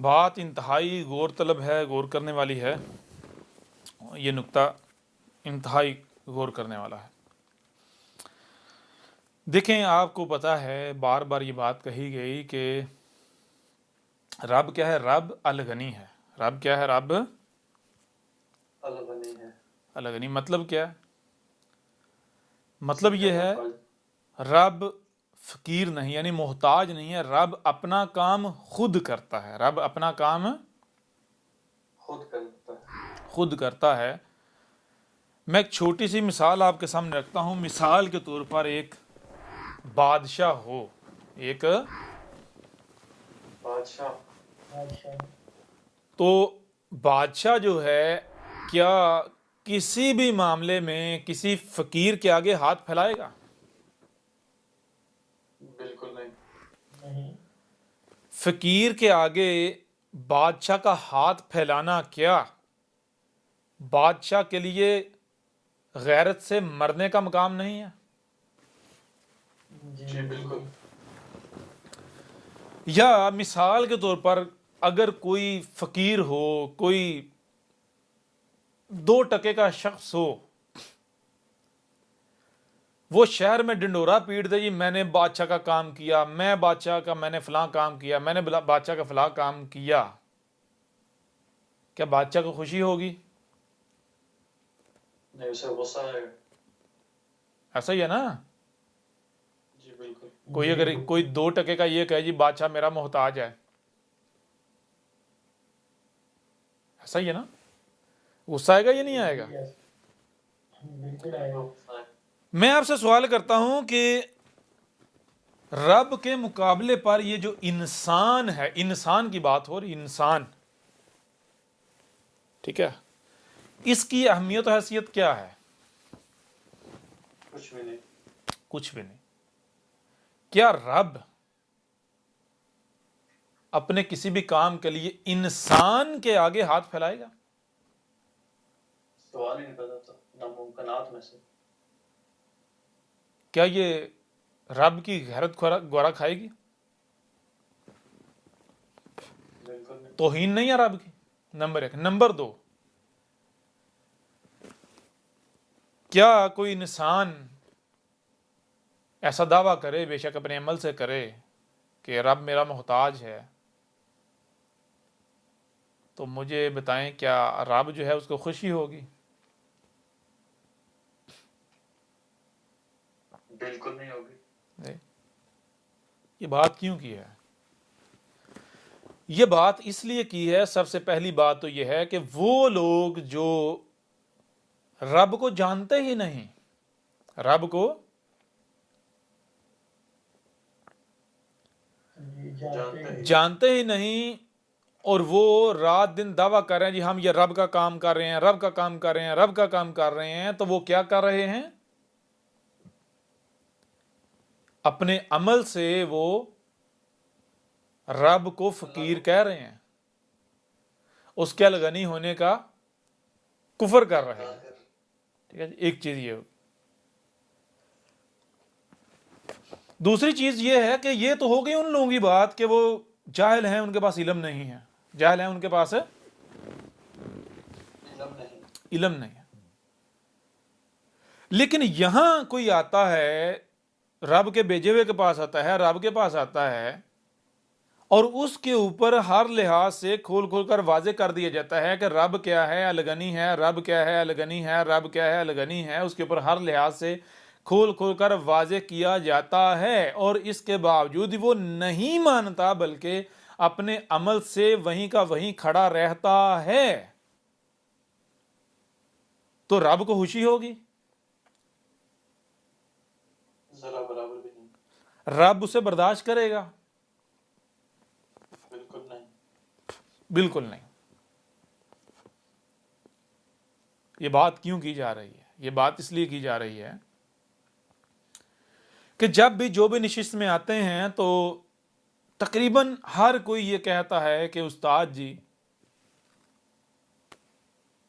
बात इंतहाई गौर तलब है, गौर करने वाली है। ये नुक्ता इंतहाई गौर करने वाला है। देखें, आपको पता है बार बार ये बात कही गई कि रब क्या है? रब अलगनी है। रब क्या है? रब अलगनी है। अलगनी मतलब क्या है? मतलब ये है रब फकीर नहीं, यानी मोहताज नहीं है। रब अपना काम खुद करता है। रब अपना काम खुद करता है। मैं एक छोटी सी मिसाल आपके सामने रखता हूं। मिसाल के तौर पर एक बादशाह हो, एक बादशाह तो बादशाह जो है, क्या किसी भी मामले में किसी फकीर के आगे हाथ फैलाएगा? बिल्कुल नहीं। फकीर के आगे बादशाह का हाथ फैलाना क्या बादशाह के लिए गैरत से मरने का मकाम नहीं है? जी बिल्कुल। या मिसाल के तौर पर अगर कोई फकीर हो, कोई 2 टके का शख्स हो, वो शहर में डिंडोरा पीट दे, जी मैंने बादशाह का काम किया, मैं बादशाह का, मैंने फलां काम किया, मैंने बादशाह का फलां काम किया, क्या बादशाह को खुशी होगी? नहीं, उसे गुस्सा आएगा। ऐसा ही है ना? जी बिल्कुल। कोई अगर कोई 2 टके का ये कहे जी बादशाह मेरा मोहताज है, ऐसा ही है ना? गुस्सा आएगा या नहीं आएगा? बिल्कुल आएगा। मैं आपसे सवाल करता हूं कि रब के मुकाबले पर ये जो इंसान है, इंसान की बात हो रही, इंसान, ठीक है, इसकी अहमियत और हैसियत क्या है? कुछ भी नहीं। कुछ भी नहीं। क्या रब अपने किसी भी काम के लिए इंसान के आगे हाथ फैलाएगा? सवाल ही नहीं पैदा होता, नामुमकिनात में से। क्या ये रब की गैरत ग्वारा खाएगी? बिल्कुल नहीं। तौहीन नहीं है रब की, नंबर 1। नंबर 2, क्या कोई इंसान ऐसा दावा करे, बेशक अपने अमल से करे, कि रब मेरा मोहताज है, तो मुझे बताएं क्या रब जो है उसको खुशी होगी? बिल्कुल नहीं होगी। नहीं। ये बात क्यों की है? ये बात इसलिए की है, सबसे पहली बात तो यह है कि वो लोग जो रब को जानते ही नहीं, रब को जानते ही नहीं, और वो रात दिन दावा कर रहे हैं जी हम ये रब का काम कर रहे हैं, रब का काम कर रहे हैं, रब का काम कर रहे हैं, तो वो क्या कर रहे हैं? अपने अमल से वो रब को फकीर कह रहे हैं, उसके अलगनी होने का कुफर कर रहे हैं। ठीक है, एक चीज ये। दूसरी चीज ये है कि ये तो हो गई उन लोगों की बात कि वो जाहिल हैं, उनके पास इल्म नहीं है, जाहिल हैं, उनके पास इल्म नहीं है। लेकिन यहां कोई आता है, रब के भेजे हुए के पास आता है, रब के पास आता है, और उसके ऊपर हर लिहाज से खोल खोल कर वाजे कर दिया जाता है कि रब क्या है? अलगनी है। रब क्या है? अलगनी है। रब क्या है? अलगनी है। उसके ऊपर हर लिहाज से खोल खोल कर वाजे किया जाता है, और इसके बावजूद वो नहीं मानता, बल्कि अपने अमल से वहीं का वहीं खड़ा रहता है, तो रब को खुशी होगी? जरा बराबर भी नहीं। रब उसे बर्दाश्त करेगा? बिल्कुल नहीं। बिल्कुल नहीं। ये बात क्यों की जा रही है? ये बात इसलिए की जा रही है कि जब भी जो भी नशिस्त में आते हैं तो तकरीबन हर कोई ये कहता है कि उस्ताद जी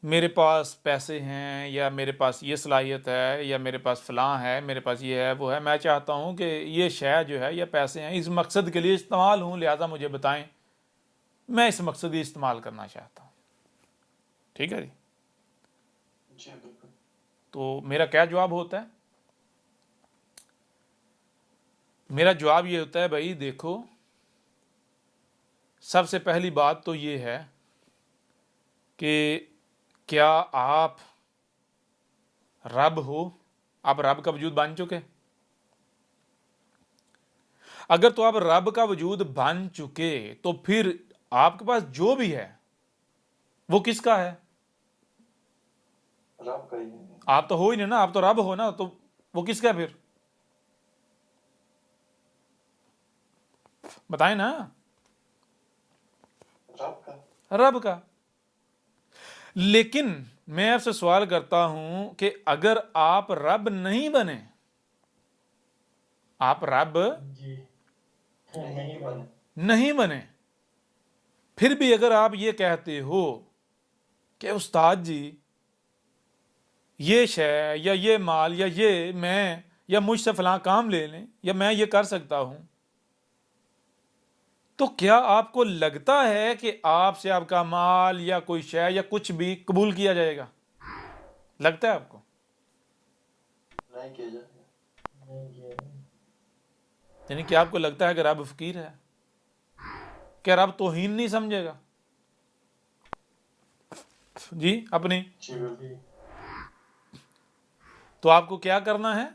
मेरे पास पैसे हैं, या मेरे पास ये सलाहियत है, या मेरे पास फ़लाँ है, मेरे पास ये है, वो है, मैं चाहता हूँ कि ये शय जो है, या पैसे हैं, इस मकसद के लिए इस्तेमाल हूँ, लिहाजा मुझे बताएं। मैं इस मकसद ही इस्तेमाल करना चाहता हूँ। ठीक है जी। जी बिल्कुल। तो मेरा क्या जवाब होता है? मेरा जवाब ये होता है, भाई देखो, सबसे पहली बात तो ये है कि क्या आप रब हो? आप रब का वजूद बन चुके? अगर तो आप रब का वजूद बन चुके तो फिर आपके पास जो भी है वो किसका है? रब का ही है। आप तो हो ही नहीं ना, आप तो रब हो ना, तो वो किसका है फिर? बताएं ना। रब का। रब का। लेकिन मैं आपसे सवाल करता हूं कि अगर आप रब नहीं बने, आप रब जी नहीं बने। नहीं बने, फिर भी अगर आप ये कहते हो कि उस्ताद जी ये शय या ये माल या ये मैं या मुझसे फलां काम ले लें या मैं ये कर सकता हूं, तो क्या आपको लगता है कि आपसे आपका माल या कोई शय या कुछ भी कबूल किया जाएगा? लगता है आपको? नहीं किया जाएगा। नहीं किया जाएगा। यानी कि आपको लगता है कि रब फकीर है? क्या रब तौहीन नहीं समझेगा? जी अपनी। जी बिल्कुल। तो आपको क्या करना है?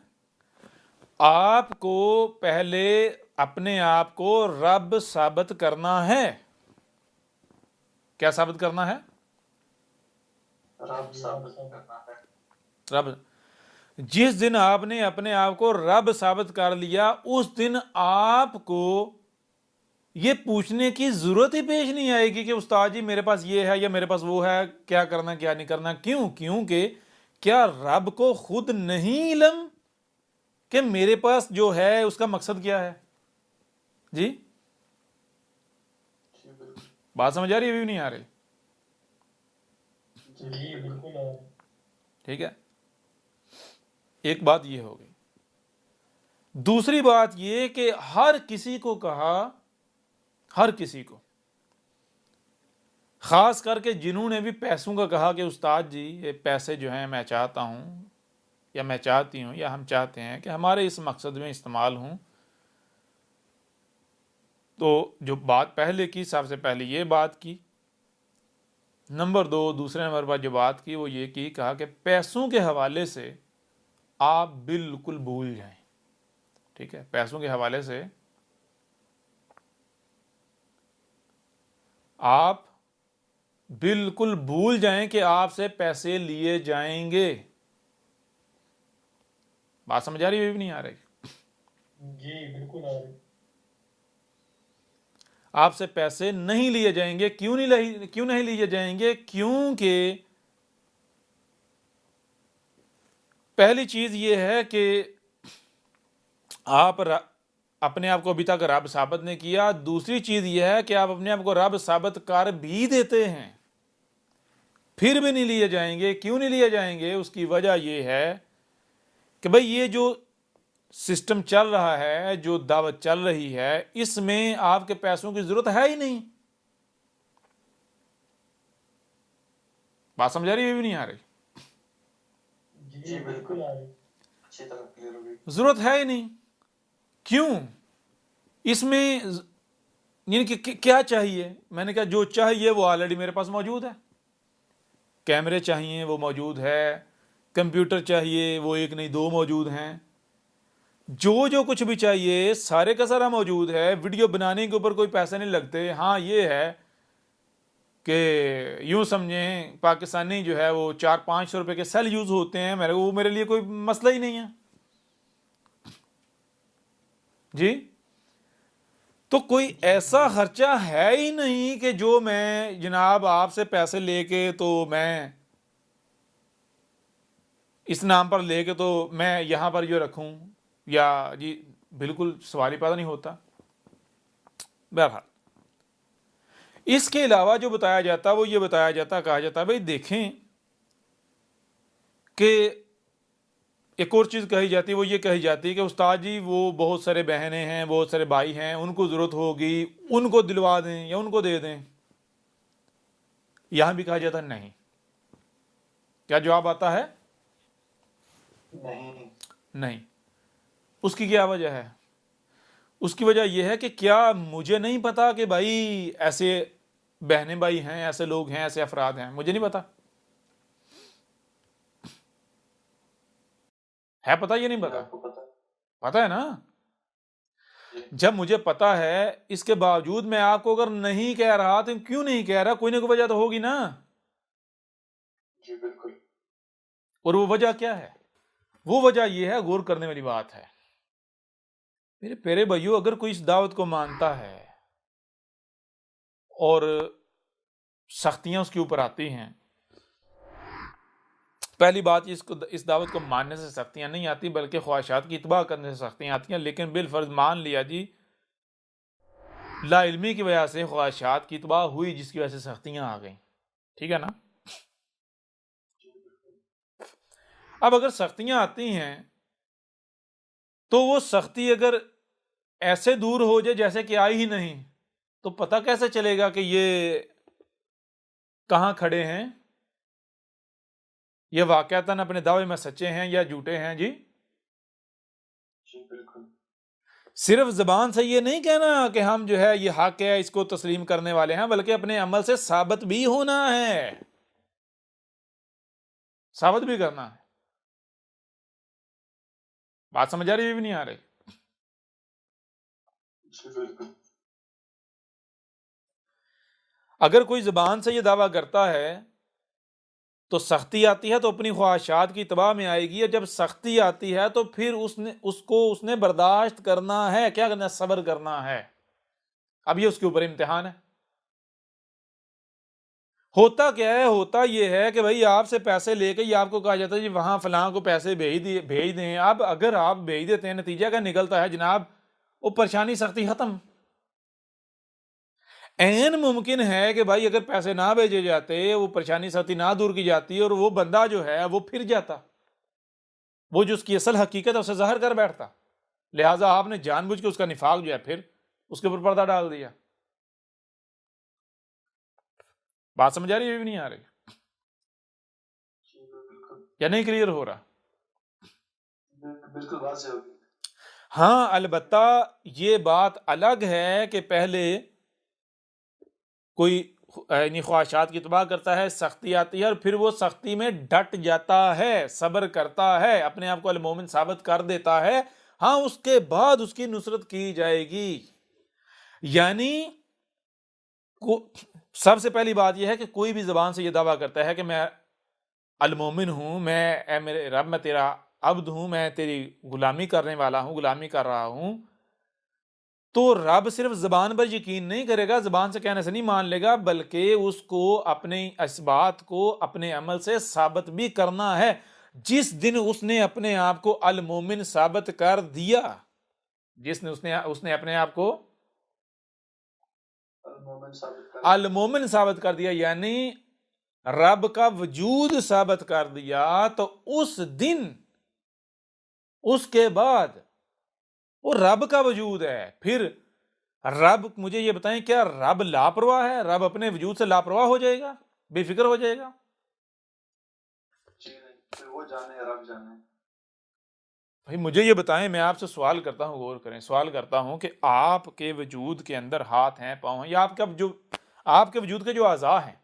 आपको पहले अपने आप को रब साबित करना है। क्या साबित करना है? रब साबित करना है। रब। जिस दिन आपने अपने आप को रब साबित कर लिया उस दिन आपको ये पूछने की जरूरत ही पेश नहीं आएगी कि उस्ताद जी मेरे पास ये है या मेरे पास वो है, क्या करना क्या नहीं करना। क्यों? क्योंकि क्या रब को खुद नहीं इल्म कि मेरे पास जो है उसका मकसद क्या है? जी जी बिल्कुल। बात समझ आ रही है? भी नहीं आ रही? जी बिल्कुल। ठीक है, एक बात ये हो गई। दूसरी बात ये कि हर किसी को कहा, हर किसी को, खास करके जिन्होंने भी पैसों का कहा कि उस्ताद जी ये पैसे जो हैं मैं चाहता हूं या मैं चाहती हूं या हम चाहते हैं कि हमारे इस मकसद में इस्तेमाल हों, तो जो बात पहले की, सबसे पहले ये बात की। नंबर दो, दूसरे नंबर पर जो बात की वो ये की, कहा कि पैसों के हवाले से आप बिल्कुल भूल जाएं। ठीक है, पैसों के हवाले से आप बिल्कुल भूल जाएं कि आपसे पैसे लिए जाएंगे। बात समझ आ रही है भी नहीं आ रही? जी बिल्कुल आ रही। आपसे पैसे नहीं लिए जाएंगे। क्यों नहीं लिए जाएंगे? क्योंकि पहली चीज ये है कि आप अपने आप को अभी तक रब साबित नहीं किया। दूसरी चीज यह है कि आप अपने आप को रब साबित कर भी देते हैं, फिर भी नहीं लिए जाएंगे। क्यों नहीं लिए जाएंगे? उसकी वजह यह है कि भाई ये जो सिस्टम चल रहा है, जो दावत चल रही है, इसमें आपके पैसों की जरूरत है ही नहीं। बात समझ आ रही है भी नहीं आ रही? जी बिल्कुल आ रही। अच्छी तरह क्लियर हो गई। जरूरत है ही नहीं। क्यों? इसमें यानी कि क्या चाहिए? मैंने कहा जो चाहिए वो ऑलरेडी मेरे पास मौजूद है। कैमरे चाहिए वो मौजूद है, कंप्यूटर चाहिए वो एक नहीं दो मौजूद हैं, जो जो कुछ भी चाहिए सारे का सारा मौजूद है। वीडियो बनाने के ऊपर कोई पैसे नहीं लगते। हाँ ये है कि यूं समझें पाकिस्तानी जो है वो 400-500 रुपए के सेल यूज होते हैं, मेरे लिए कोई मसला ही नहीं है जी। तो कोई ऐसा खर्चा है ही नहीं कि जो मैं जनाब आपसे पैसे लेके तो मैं इस नाम पर लेके तो मैं यहां पर जो रखूं, या जी बिल्कुल सवाल ही पैदा नहीं होता। बहरहाल इसके अलावा जो बताया जाता वो ये बताया जाता, कहा जाता भाई देखें कि एक और चीज़ कही जाती है, वो ये कही जाती है कि उस्ताद जी वो बहुत सारे बहनें हैं, बहुत सारे भाई हैं, उनको ज़रूरत होगी, उनको दिलवा दें या उनको दे दें। यहां भी कहा जाता है नहीं। क्या जवाब आता है? नहीं। नहीं। उसकी क्या वजह है? उसकी वजह यह है कि क्या मुझे नहीं पता कि भाई ऐसे बहने भाई हैं, ऐसे लोग हैं, ऐसे अफराद हैं? मुझे नहीं पता है। पता ये नहीं ये पता? आपको पता है? पता है ना। जी जब मुझे पता है, इसके बावजूद मैं आपको अगर नहीं कह रहा तो क्यों नहीं कह रहा? कोई ना कोई वजह तो होगी ना। जी बिल्कुल। और वो वजह क्या है? वो वजह यह है, गौर करने वाली बात है मेरे प्यारे भाइयों। अगर कोई इस दावत को मानता है और सख्तियां उसके ऊपर आती हैं, पहली बात, इसको इस दावत को मानने से सख्तियां नहीं आती, बल्कि ख्वाहिशात की इत्बा करने से सख्तियां आती हैं। लेकिन बिलफर्ज मान लिया जी, लाइल्मी की वजह से ख्वाहिशात की इत्बा हुई, जिसकी वजह से सख्तियां आ गई, ठीक है ना। अब अगर सख्तियां आती हैं तो वो सख्ती अगर ऐसे दूर हो जाए जैसे कि आई ही नहीं, तो पता कैसे चलेगा कि ये कहां खड़े हैं, ये वाकयातन अपने दावे में सच्चे हैं या झूठे हैं जी। जी बिल्कुल। सिर्फ जबान से ये नहीं कहना कि हम जो है ये हक है, इसको तस्लीम करने वाले हैं, बल्कि अपने अमल से साबित भी होना है, साबित भी करना है। बात समझ आ रही है भी नहीं आ रही? जी बिल्कुल। अगर कोई जबान से ये दावा करता है तो सख्ती आती है तो अपनी ख्वाहिशात की तबाह में आएगी, और जब सख्ती आती है तो फिर उसने बर्दाश्त करना है। क्या करना है? सब्र करना है। अब ये उसके ऊपर इम्तिहान है। होता क्या है? होता यह है कि भाई आपसे पैसे लेके ये आपको कहा जाता है जी वहां फलां को पैसे भेज दें। अब अगर आप भेज देते हैं, नतीजा क्या निकलता है जनाब? वो परेशानी सख्ती खत्म। ऐन मुमकिन है कि भाई अगर पैसे ना भेजे जाते, वो परेशानी सख्ती ना दूर की जाती, और वो बंदा जो है वो फिर जाता, वो जो उसकी असल हकीकत है उसे ज़ाहिर कर बैठता। लिहाजा आपने जानबूझ के उसका निफाक जो है फिर उसके ऊपर पर्दा डाल दिया। बात समझ आ रही है भी नहीं आ रही? जी बिल्कुल। या नहीं क्लियर हो रहा? बिल्कुल बात से होगी। हाँ, अलबत्ता ये बात अलग है कि पहले कोई यानी ख्वाहिशात की तबाह करता है, सख्ती आती है और फिर वो सख्ती में डट जाता है, सब्र करता है, अपने आप को अल मोमिन साबित कर देता है। हाँ, उसके बाद उसकी नुसरत की जाएगी। यानी सबसे पहली बात यह है कि कोई भी जबान से यह दावा करता है कि मैं अल मोमिन हूं, मैं ए मेरे रब, मैं तेरा अब्द हूं, मैं तेरी गुलामी करने वाला हूं, गुलामी कर रहा हूं, तो रब सिर्फ जबान पर यकीन नहीं करेगा, जबान से कहने से नहीं मान लेगा, बल्कि उसको अपने इस बात को अपने अमल से साबित भी करना है। जिस दिन उसने अपने आप को अल मोमिन साबित कर दिया, जिसने उसने उसने अपने आप को अल मोमिन साबित कर दिया, यानी रब का वजूद साबित कर दिया, तो उस दिन, उसके बाद वो रब का वजूद है। फिर रब, मुझे ये बताएं, क्या रब लापरवाह है? रब अपने वजूद से लापरवाह हो जाएगा, बेफिक्र हो जाएगा? जी नहीं, फिर वो जाने रब जाने। भाई मुझे ये बताएं, मैं आपसे सवाल करता हूं, गौर करें, सवाल करता हूं कि आपके वजूद के अंदर हाथ हैं, पांव हैं, या आपके वजूद के जो आज़ा हैं,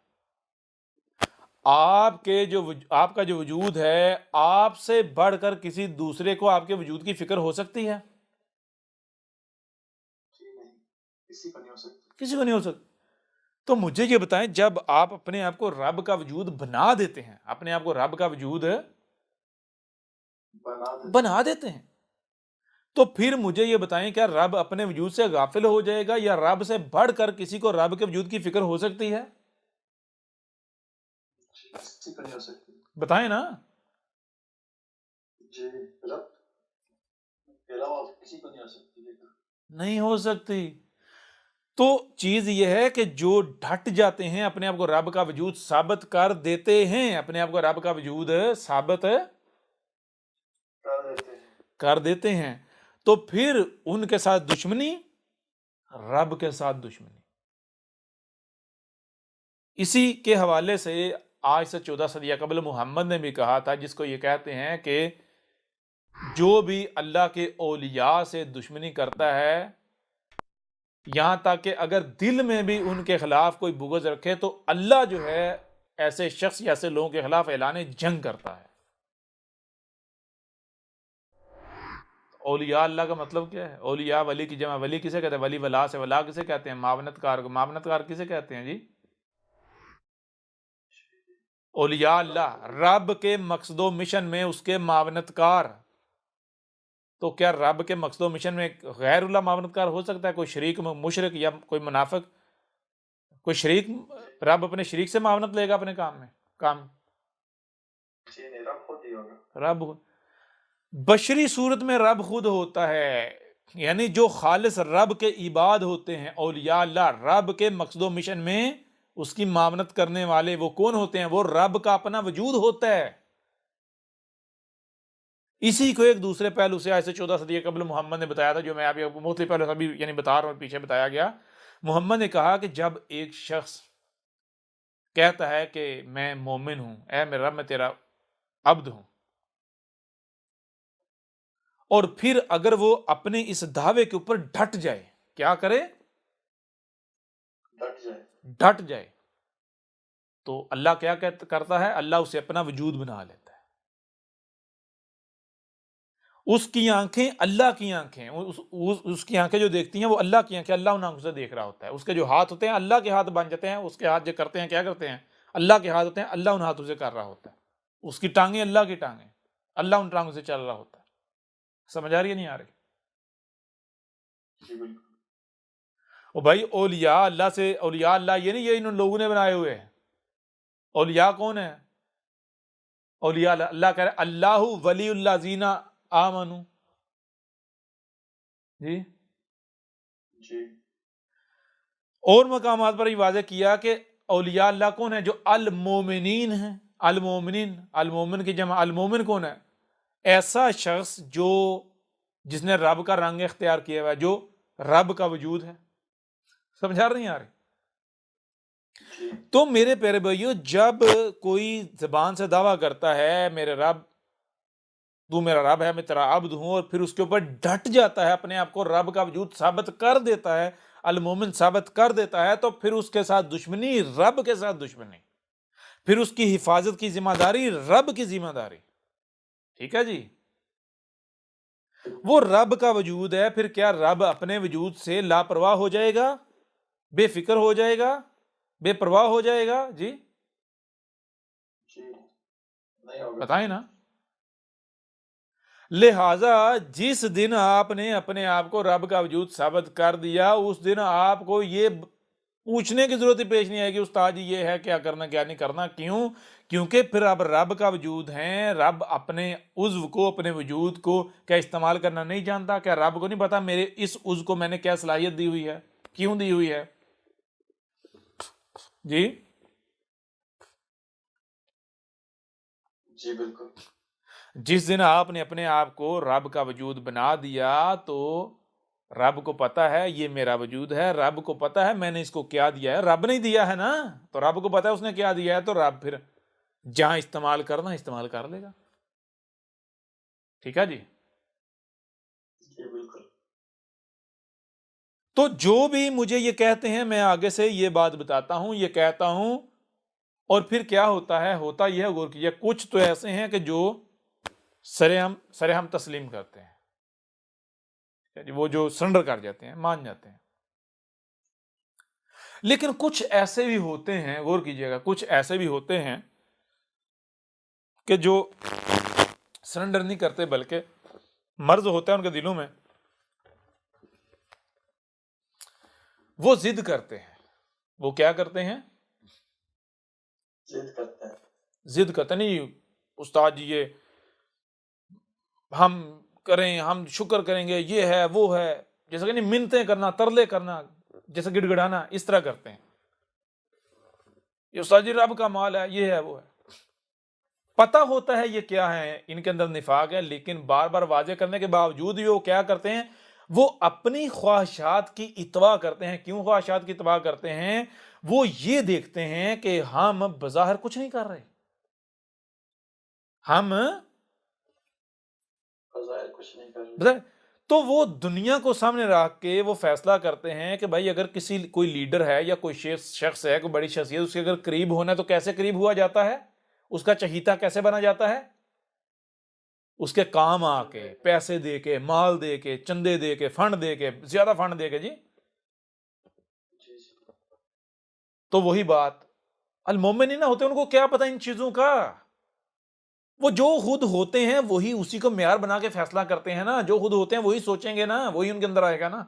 आपका जो वजूद है, आपसे बढ़कर किसी दूसरे को आपके वजूद की फिक्र हो सकती है? जी नहीं, किसी को नहीं हो सकती। किसी को नहीं हो सकती। तो मुझे ये बताएं, जब आप अपने आप को रब का वजूद बना देते हैं, अपने आप को रब का वजूद बना देते हैं, तो फिर मुझे ये बताएं, क्या रब अपने वजूद से गाफिल हो जाएगा, या रब से बढ़कर किसी को रब के वजूद की फिक्र हो सकती है? किसी को नहीं हो सकती। बताएं ना। जी, रब के अलावा किसी को नहीं हो सकती। नहीं हो सकती। तो चीज यह है कि जो ढट जाते हैं, अपने आप को रब का वजूद साबित कर देते हैं, अपने आप को रब का वजूद साबित कर देते हैं, तो फिर उनके साथ दुश्मनी, रब के साथ दुश्मनी। इसी के हवाले से आज से 14 सदिया कबल मोहम्मद ने भी कहा था, जिसको ये कहते हैं कि जो भी अल्लाह के औलिया से दुश्मनी करता है, यहां तक कि अगर दिल में भी उनके खिलाफ कोई बुग़्ज़ रखे, तो अल्लाह जो है ऐसे शख्स या ऐसे लोगों के खिलाफ ऐलान जंग करता है। औलिया अल्लाह का मतलब क्या है? औलिया वली की जमा, वली किसे कहते हैं? वली वला से, वला किसे कहते हैं? मावनतकार को। मावनतकार किसे कहते हैं जी? औलिया अल्लाह, रब के मकसदो मिशन में उसके मावनतकार। तो क्या रब के मकसदो मिशन में गैरुल्लाह मावनतकार हो सकता है? कोई शरीक मुशरिक या कोई मुनाफिक, कोई शरीक, रब अपने शरीक से मावनत लेगा अपने काम में? काम जी नहीं, रब खुद ही होगा। रब बशरी सूरत में रब खुद होता है, यानी जो खालिस रब के इबाद होते हैं, औलिया अल्लाह, रब के मकसदो मिशन में उसकी मावनत करने वाले, वो कौन होते हैं? वो रब का अपना वजूद होता है। इसी को एक दूसरे पहलू से ऐसे 14 सदी कबल मोहम्मद ने बताया था, जो मैं अभी मुख्तलिफ पहलू अभी यानी बता रहा हूँ, पीछे बताया गया। मोहम्मद ने कहा कि जब एक शख्स कहता है कि मैं मोमिन हूं, ऐ मेरे रब, मैं तेरा अब्द हूं, और फिर अगर वो अपने इस दावे के ऊपर डट जाए, क्या करे? डट जाए, तो अल्लाह क्या करता है? अल्लाह उसे अपना वजूद बना लेता है। उसकी आंखें अल्लाह की आंखें, उसकी आंखें जो देखती हैं वो अल्लाह की आंखें, अल्लाह उन आंखों से देख रहा होता है। उसके जो हाथ होते हैं अल्लाह के हाथ बन जाते हैं, उसके हाथ जो करते हैं क्या करते हैं? अल्लाह के हाथ होते हैं, अल्लाह उन हाथों से कर रहा होता है। उसकी टांगें अल्लाह की टांगें, अल्लाह उन टांगों से चल रहा होता है। समझ आ रही है नहीं आ रही? ओ भाई, औलिया अल्लाह से, औलिया अल्लाह ये नहीं ये इन लोगों ने बनाए हुए हैं। औलिया कौन है? औलिया अल्लाह कह रहे अल्लाह वलीउल्लाज़ीना आमनू। जी जी और मकामात पर ये वाज़ेह किया कि औलिया अल्लाह कौन है? जो अल मोमिनीन है। अल मोमिनीन, अल मोमिन की जमा, अल मोमिन कौन है? ऐसा शख्स जो जिसने रब का रंग इख्तियार किया हुआ है, जो रब का वजूद है। समझा नहीं आ रही? तो मेरे प्यारे भाइयों, जब कोई जबान से दावा करता है मेरे रब, तू मेरा रब है, मैं तेरा अब्द हूं, और फिर उसके ऊपर डट जाता है, अपने आप को रब का वजूद साबित कर देता है, अल मोमिन साबित कर देता है, तो फिर उसके साथ दुश्मनी, रब के साथ दुश्मनी, फिर उसकी हिफाजत की जिम्मेदारी रब की जिम्मेदारी। ठीक है जी? वो रब का वजूद है, फिर क्या रब अपने वजूद से लापरवाह हो जाएगा, बेफिक्र हो जाएगा, बेपरवाह हो जाएगा? जी नहीं होगा। बताएं ना। लिहाजा जिस दिन आपने अपने आप को रब का वजूद साबित कर दिया, उस दिन आपको ये पूछने की जरूरत ही पेश नहीं आएगी उस्ताद जी ये है क्या करना क्या नहीं करना। क्यों? क्योंकि फिर अब रब का वजूद है, रब अपने उज़्व को, अपने वजूद को क्या इस्तेमाल करना नहीं जानता? क्या रब को नहीं पता मेरे इस उज़्व को मैंने क्या सलाहियत दी हुई है, क्यों दी हुई है? जी जी बिल्कुल। जिस दिन आपने अपने आप को रब का वजूद बना दिया, तो रब को पता है ये मेरा वजूद है, रब को पता है मैंने इसको क्या दिया है। रब नहीं दिया है ना, तो रब को पता है उसने क्या दिया है, तो रब फिर जहां इस्तेमाल करना इस्तेमाल कर लेगा। ठीक है जी? जी बिल्कुल। तो जो भी मुझे ये कहते हैं, मैं आगे से ये बात बताता हूं, ये कहता हूं, और फिर क्या होता है? होता यह है, गौर कीजिए, कुछ तो ऐसे हैं कि जो सरेहम तस्लीम करते हैं, वो जो सरेंडर कर जाते हैं, मान जाते हैं। लेकिन कुछ ऐसे भी होते हैं, गौर कीजिएगा, कुछ ऐसे भी होते हैं कि जो सरेंडर नहीं करते, बल्कि मर्ज होता है उनके दिलों में, वो जिद करते हैं। वो क्या करते हैं? जिद करते हैं। जिद करते नहीं उस्ताद जी ये हम करें, हम शुक्र करेंगे, ये है वो है, जैसे कि नहीं मिन्नतें करना, तरले करना, जैसे गिड़गिड़ाना, इस तरह करते हैं। ये उस्ताद जी रब का माल है, ये है वो है। पता होता है ये क्या है, इनके अंदर निफाक है, लेकिन बार बार वाजे करने के बावजूद भी वो क्या करते हैं? वो अपनी ख्वाहिशात की इत्वा करते हैं। क्यों ख्वाहिशात की इत्वा करते हैं? वो ये देखते हैं कि हम बज़ाहिर कुछ नहीं कर रहे, हम बज़ाहिर कुछ नहीं कर रहे। बज़ाहिर, तो वो दुनिया को सामने रख के वो फैसला करते हैं कि भाई अगर किसी कोई लीडर है या कोई शख्स है, कोई बड़ी शख्सियत, उसके अगर करीब होना है तो कैसे करीब हुआ जाता है, उसका चहीता कैसे बना जाता है? उसके काम आके, पैसे दे के, माल दे के, चंदे दे के, फंड दे के, ज्यादा फंड दे के जी। जी जी। तो वही बात, अल मोमिनीन होते उनको क्या पता इन चीजों का? वो जो खुद होते हैं वही उसी को म्यार बना के फैसला करते हैं ना, जो खुद होते हैं वही सोचेंगे ना, वही उनके अंदर आएगा ना।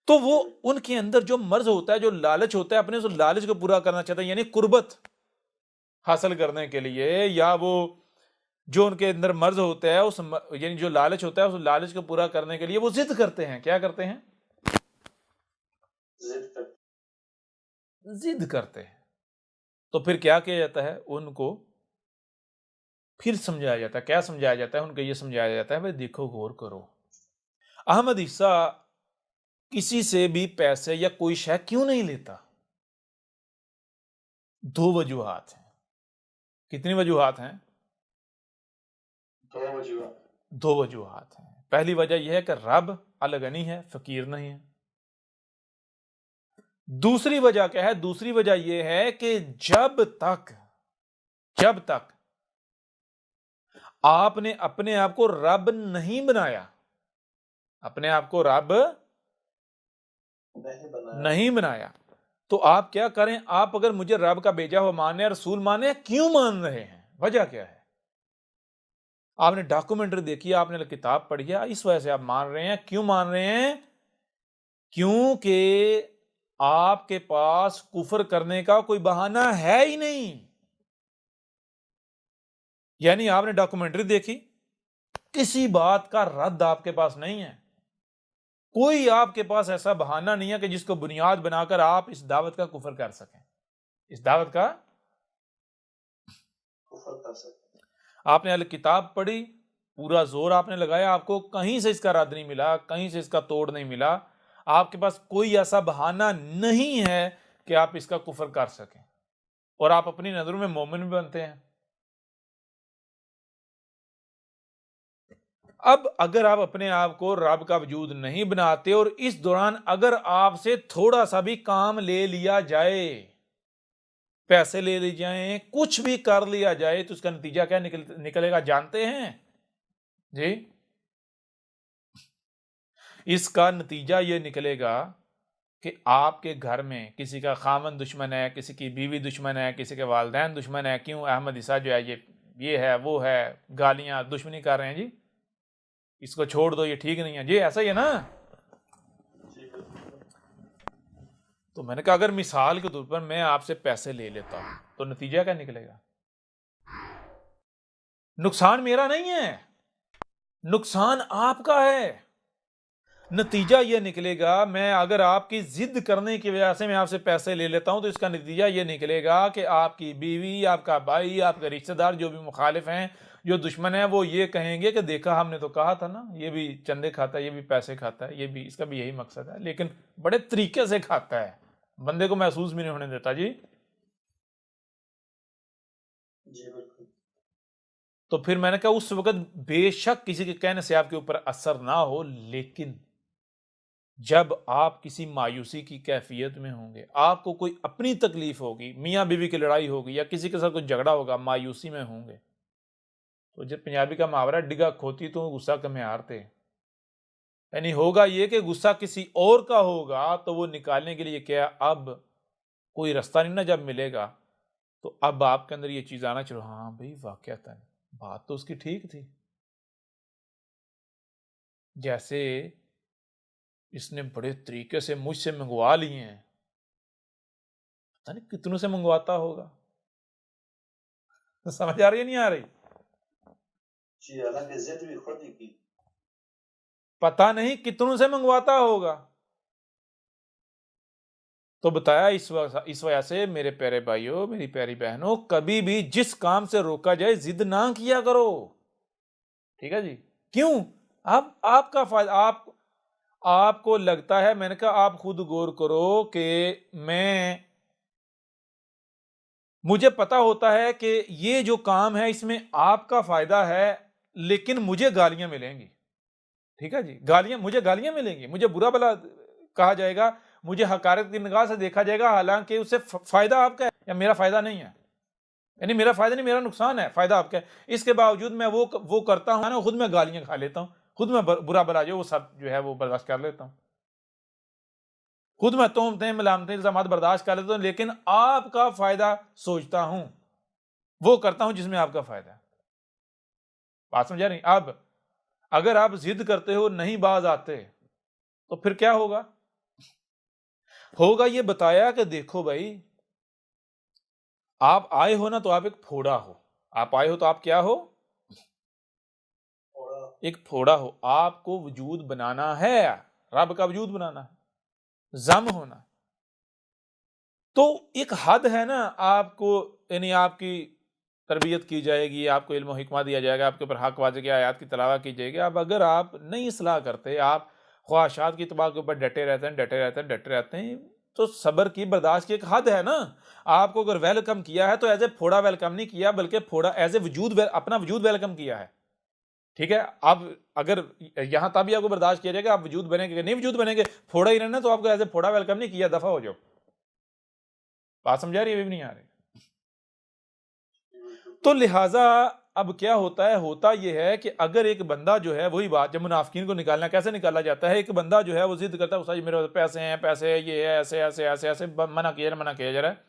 तो वो उनके अंदर जो मर्ज होता है, जो लालच होता है, अपने उस लालच को पूरा करना चाहते हैं, यानी कुर्बत हासिल करने के लिए, या वो जो उनके अंदर मर्ज होता है उस यानी जो लालच होता है उस लालच को पूरा करने के लिए वो जिद करते हैं। क्या करते हैं? जिद करते हैं। तो फिर क्या किया जाता है? उनको फिर समझाया जाता है। क्या समझाया जाता है उनको? ये समझाया जाता है भाई देखो, गौर करो, अहमद ईसा किसी से भी पैसे या कोई शय क्यों नहीं लेता? दो वजूहात हैं। कितनी वजूहात हैं? दो वजूहात हैं। पहली वजह यह है कि रब अलगनी है, फकीर नहीं है। दूसरी वजह क्या है? दूसरी वजह यह है कि जब तक आपने अपने आप को रब नहीं बनाया, अपने आप को रब नहीं बनाया, तो आप क्या करें? आप अगर मुझे रब का भेजा हुआ माने, रसूल माने, क्यों मान रहे हैं? वजह क्या है? आपने डॉक्यूमेंट्री देखी, आपने किताब पढ़ी है, इस वजह से आप मान रहे हैं। क्यों मान रहे हैं? क्योंकि आपके पास कुफर करने का कोई बहाना है ही नहीं। यानी आपने डॉक्यूमेंट्री देखी, किसी बात का रद्द आपके पास नहीं है, कोई आपके पास ऐसा बहाना नहीं है कि जिसको बुनियाद बनाकर आप इस दावत का कुफर कर सकें, इस दावत का कुफर कर सकें। आपने अल किताब पढ़ी, पूरा जोर आपने लगाया, आपको कहीं से इसका रद्द नहीं मिला, कहीं से इसका तोड़ नहीं मिला, आपके पास कोई ऐसा बहाना नहीं है कि आप इसका कुफर कर सकें, और आप अपनी नजरों में मोमिन भी बनते हैं। अब अगर आप अपने आप को रब का वजूद नहीं बनाते और इस दौरान अगर आपसे थोड़ा सा भी काम ले लिया जाए, पैसे ले लिए जाएं, कुछ भी कर लिया जाए, तो उसका नतीजा क्या निकलेगा जानते हैं जी? इसका नतीजा यह निकलेगा कि आपके घर में किसी का खामन दुश्मन है, किसी की बीवी दुश्मन है, किसी के वालिदैन दुश्मन है। क्यों? अहमद ईसा जो है ये है, वो है, गालियां, दुश्मनी कर रहे हैं जी, इसको छोड़ दो, ये ठीक नहीं है जी, ऐसा ही है ना। तो मैंने कहा अगर मिसाल के तौर पर मैं आपसे पैसे ले लेता हूं तो नतीजा क्या निकलेगा? नुकसान मेरा नहीं है, नुकसान आपका है। नतीजा यह निकलेगा, मैं अगर आपकी जिद करने की वजह से मैं आपसे पैसे ले लेता हूं तो इसका नतीजा यह निकलेगा कि आपकी बीवी, आपका भाई, आपके रिश्तेदार जो भी मुखालिफ हैं, जो दुश्मन है, वो ये कहेंगे कि देखा हमने तो कहा था ना, ये भी चंदे खाता है, ये भी पैसे खाता है, ये भी, इसका भी यही मकसद है, लेकिन बड़े तरीके से खाता है, बंदे को महसूस भी नहीं होने देता जी। जी बिल्कुल। तो फिर मैंने कहा उस वक्त बेशक किसी के कहने से आपके ऊपर असर ना हो, लेकिन जब आप किसी मायूसी की कैफियत में होंगे, आपको कोई अपनी तकलीफ होगी, मियाँ बीवी की लड़ाई होगी या किसी के साथ कोई झगड़ा होगा, मायूसी में होंगे, तो जब पंजाबी का मुहावरा डिगा खोती तो गुस्सा कमे हारते, यानी होगा ये कि गुस्सा किसी और का होगा तो वो निकालने के लिए क्या, अब कोई रास्ता नहीं ना जब मिलेगा, तो अब आपके अंदर ये चीज आना चाहिए, हाँ भाई वाकयातन बात तो उसकी ठीक थी, जैसे इसने बड़े तरीके से मुझसे मंगवा लिए हैं, पता नहीं कितनों से मंगवाता होगा। समझ आ रही है नहीं आ रही? जी, हालांकि जिद भी खुद ही की, पता नहीं कितनों से मंगवाता होगा। तो बताया इस वजह से मेरे प्यारे भाइयों, मेरी प्यारी बहनों, कभी भी जिस काम से रोका जाए जिद ना किया करो, ठीक है जी। क्यों? अब आपका फायदा, आपको लगता है, मैंने कहा आप खुद गौर करो कि मुझे पता होता है कि ये जो काम है इसमें आपका फायदा है, लेकिन मुझे गालियां मिलेंगी। ठीक है जी, मुझे गालियां मिलेंगी, मुझे बुरा भला कहा जाएगा, मुझे हकारत की निगाह से देखा जाएगा, हालांकि उससे फायदा आपका है या मेरा फायदा नहीं है, यानी मेरा फायदा नहीं, मेरा नुकसान है, फायदा आपका है। इसके बावजूद मैं वो करता हूं ना, खुद मैं गालियां खा लेता हूं, खुद मैं बुरा भला जो वो सब जो है वो बर्दाश्त कर लेता हूं, खुद मैं तोहमतें मलामतें इल्जामात बर्दाश्त कर लेता हूं, लेकिन आपका फायदा सोचता हूं, वो करता हूं जिसमें आपका फायदा है। बात समझा नहीं? अब अगर आप जिद करते हो, नहीं बाज आते, तो फिर क्या होगा? ये बताया कि देखो भाई, आप आए हो ना तो आप एक फोड़ा हो, आप आए हो तो आप क्या हो? एक फोड़ा हो। आपको वजूद बनाना है, रब का वजूद बनाना है, जम होना। तो एक हद है ना, आपको यानी आपकी तरबियत की जाएगी, आपको इल्म हिकमा दिया जाएगा, आपके ऊपर हक वाजे की आयत की तलावा की जाएगी। अब अगर आप नहीं इसलाह करते, आप ख्वाहिशात की तबाह के ऊपर डटे रहते हैं, तो सब्र की, बर्दाश्त की एक हद है ना। आपको अगर वेलकम किया है तो एज ए फोड़ा वेलकम नहीं किया, बल्कि फोड़ा एज ए वजूद, अपना वजूद वेलकम किया है। ठीक है, अब अगर यहां तभी आपको बर्दाश्त किया जाएगा, आप वजूद बनेंगे, नहीं वजूद बनेंगे, फोड़ा ही रहना, तो आपको एज ए फोड़ा वेलकम नहीं किया, दफा हो जाओ। बात समझा रही है? अभी भी नहीं आ रही? तो लिहाजा अब क्या होता है, होता यह है कि अगर एक बंदा जो है, वही बात, जब मुनाफिकीन को निकालना कैसे निकाला जाता है, एक बंदा जो है वो जिद करता है, उस्ताद जी मेरे पैसे हैं, पैसे ये है, ऐसे ऐसे ऐसे ऐसे मना किया जा रहा है।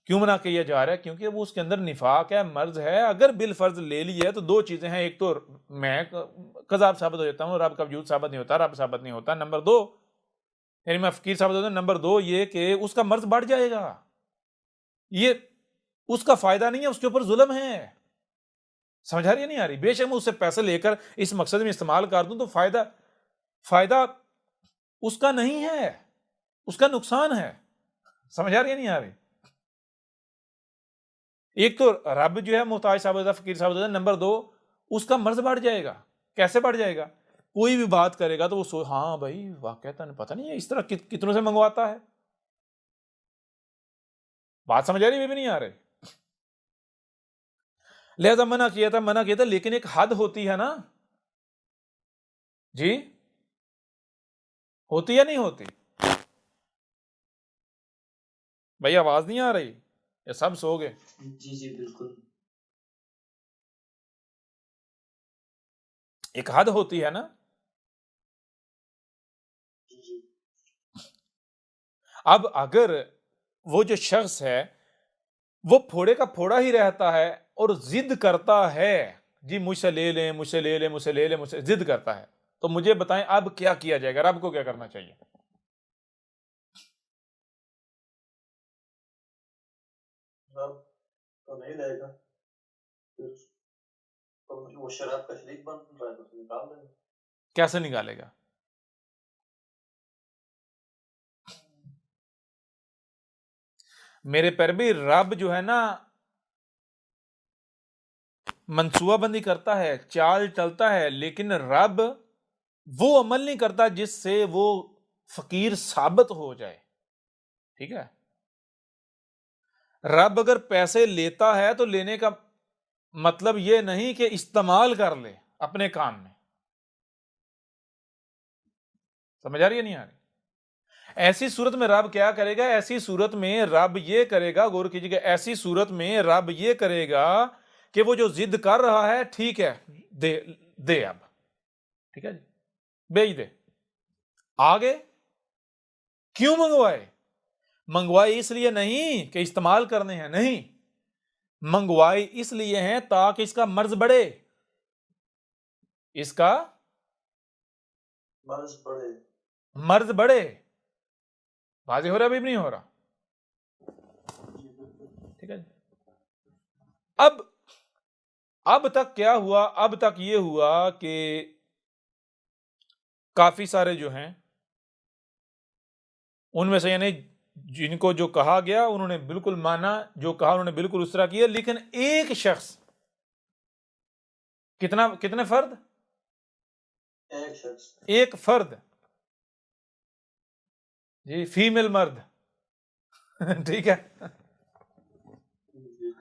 क्यों मना किया जा रहा है? क्योंकि वो उसके अंदर निफाक है, मर्ज है। अगर बिल फर्ज ले लिया तो दो चीजें हैं, एक तो मैं कजाब साबित हो जाता हूँ, रब का वजूद साबित नहीं होता, रब साबित नहीं होता। नंबर दो, यानी मैं फकीर साबित होता हूँ। नंबर दो ये कि उसका मर्ज बढ़ जाएगा, ये उसका फायदा नहीं है, उसके ऊपर जुल्म है। समझ आ रही है नहीं आ रही? बेशक मैं उससे पैसे लेकर इस मकसद में इस्तेमाल कर दूं तो फायदा उसका नहीं है, उसका नुकसान है। समझ आ रही है नहीं आ रही? एक तो रब जो है मोहताज साबित होता, फकीर साबित होता। नंबर दो, उसका मर्ज बढ़ जाएगा। कैसे बढ़ जाएगा? कोई भी बात करेगा तो वो हाँ भाई वाकई पता नहीं है, इस तरह कितनों से मंगवाता है। बात समझ आ रही है? भी नहीं आ रही? लिहाजा मना किया था, लेकिन एक हद होती है ना जी, होती या नहीं होती? भाई आवाज नहीं आ रही, ये सब सो गए? जी जी बिल्कुल। एक हद होती है ना। जी जी। अब अगर वो जो शख्स है वो फोड़े का फोड़ा ही रहता है और जिद करता है, जी मुझसे ले लें, मुझसे ले लें, मुझसे ले लें, मुझसे जिद करता है, तो मुझे बताएं अब क्या किया जाएगा? रब को क्या करना चाहिए? रब तो नहीं लेगा, फिर तो वो शराब का शरीक बन रहा है तो उसे निकाल देंगे। कैसे निकालेगा? मेरे पर भी रब जो है ना मंसूबाबंदी करता है, चाल चलता है, लेकिन रब वो अमल नहीं करता जिससे वो फकीर साबित हो जाए। ठीक है, रब अगर पैसे लेता है तो लेने का मतलब यह नहीं कि इस्तेमाल कर ले अपने काम में। समझ आ रही है नहीं आ रही? ऐसी सूरत में रब क्या करेगा? ऐसी सूरत में रब ये करेगा, गौर कीजिएगा, ऐसी सूरत में रब ये करेगा कि वो जो जिद कर रहा है, ठीक है दे अब, ठीक है जी, भेज दे। आगे क्यों मंगवाए इसलिए नहीं कि इस्तेमाल करने हैं, नहीं, मंगवाए इसलिए हैं ताकि इसका मर्ज बढ़े, इसका मर्ज बढ़े। वाज़ेह हो रहा भी नहीं हो रहा? ठीक है। अब तक क्या हुआ? अब तक ये हुआ कि काफी सारे जो हैं उनमें से, यानी जिनको जो कहा गया उन्होंने बिल्कुल माना, जो कहा उन्होंने बिल्कुल उस तरह किया, लेकिन एक शख्स, कितने फर्द? एक शख्स। एक फर्द जी, फीमेल मर्द। ठीक है। जी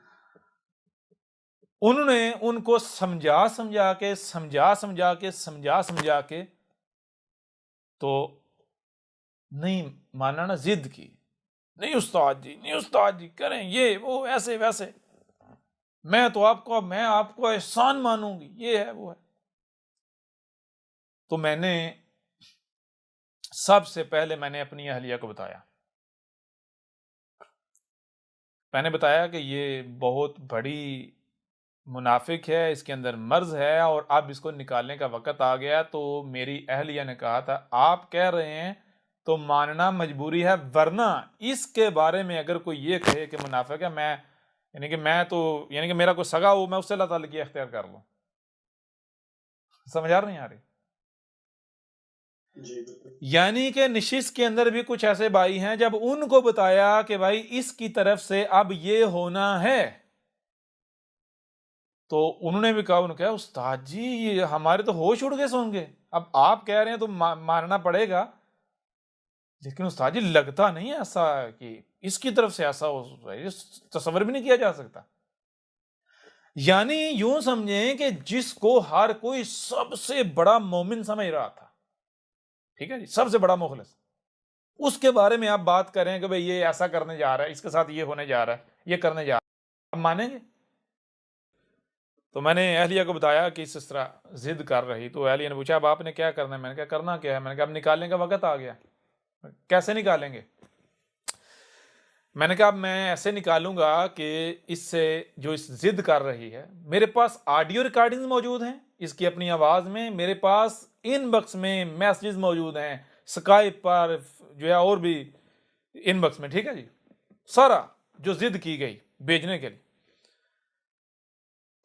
उन्होंने उनको समझा समझा के तो नहीं माना ना, जिद की, नहीं उस्ताद जी, नहीं उस्ताद जी, करें ये वो ऐसे वैसे, मैं आपको एहसान मानूंगी, ये है वो है। तो सबसे पहले मैंने अपनी अहलिया को बताया। मैंने बताया कि ये बहुत बड़ी मुनाफिक है, इसके अंदर मर्ज है और अब इसको निकालने का वक्त आ गया। तो मेरी अहलिया ने कहा था, आप कह रहे हैं तो मानना मजबूरी है, वरना इसके बारे में अगर कोई ये कहे कि मुनाफिक है, यानी कि मेरा कोई सगा हो, मैं उससे अल्लाह ताला की इख्तियार कर लूं। समझ आ रही है? जी बिल्कुल। यानी कि नशिश के अंदर भी कुछ ऐसे भाई हैं, जब उनको बताया कि भाई इसकी तरफ से अब ये होना है, तो उन्होंने भी कहा, उन्होंने कहा उस्ताद जी ये हमारे तो होश उड़ गए होंगे, अब आप कह रहे हैं तो मानना पड़ेगा, लेकिन उस्ताद जी लगता नहीं है ऐसा कि इसकी तरफ से ऐसा हो, तस्वर भी नहीं किया जा सकता। यानी यूं समझें कि जिसको हर कोई सबसे बड़ा मोमिन समझ रहा था, ठीक है जी, सबसे बड़ा मुखलिस, उसके बारे में आप बात करें कि भाई ये ऐसा करने जा रहा है, इसके साथ ये होने जा रहा है, ये करने जा रहा है, आप मानेंगे? तो मैंने अहलिया को बताया कि इस तरह जिद कर रही। तो अहलिया ने पूछा, अब आपने क्या करना है? मैंने कहा करना क्या है, मैंने कहा अब निकालने का वक्त आ गया। कैसे निकालेंगे? मैंने कहा अब मैं ऐसे निकालूंगा कि इससे जो इस जिद कर रही है, मेरे पास ऑडियो रिकॉर्डिंग मौजूद हैं इसकी अपनी आवाज में, मेरे पास इनबॉक्स में मैसेजेस मौजूद हैं, स्काइप पर जो है, और भी इनबॉक्स में, ठीक है जी, सारा जो जिद की गई भेजने के लिए।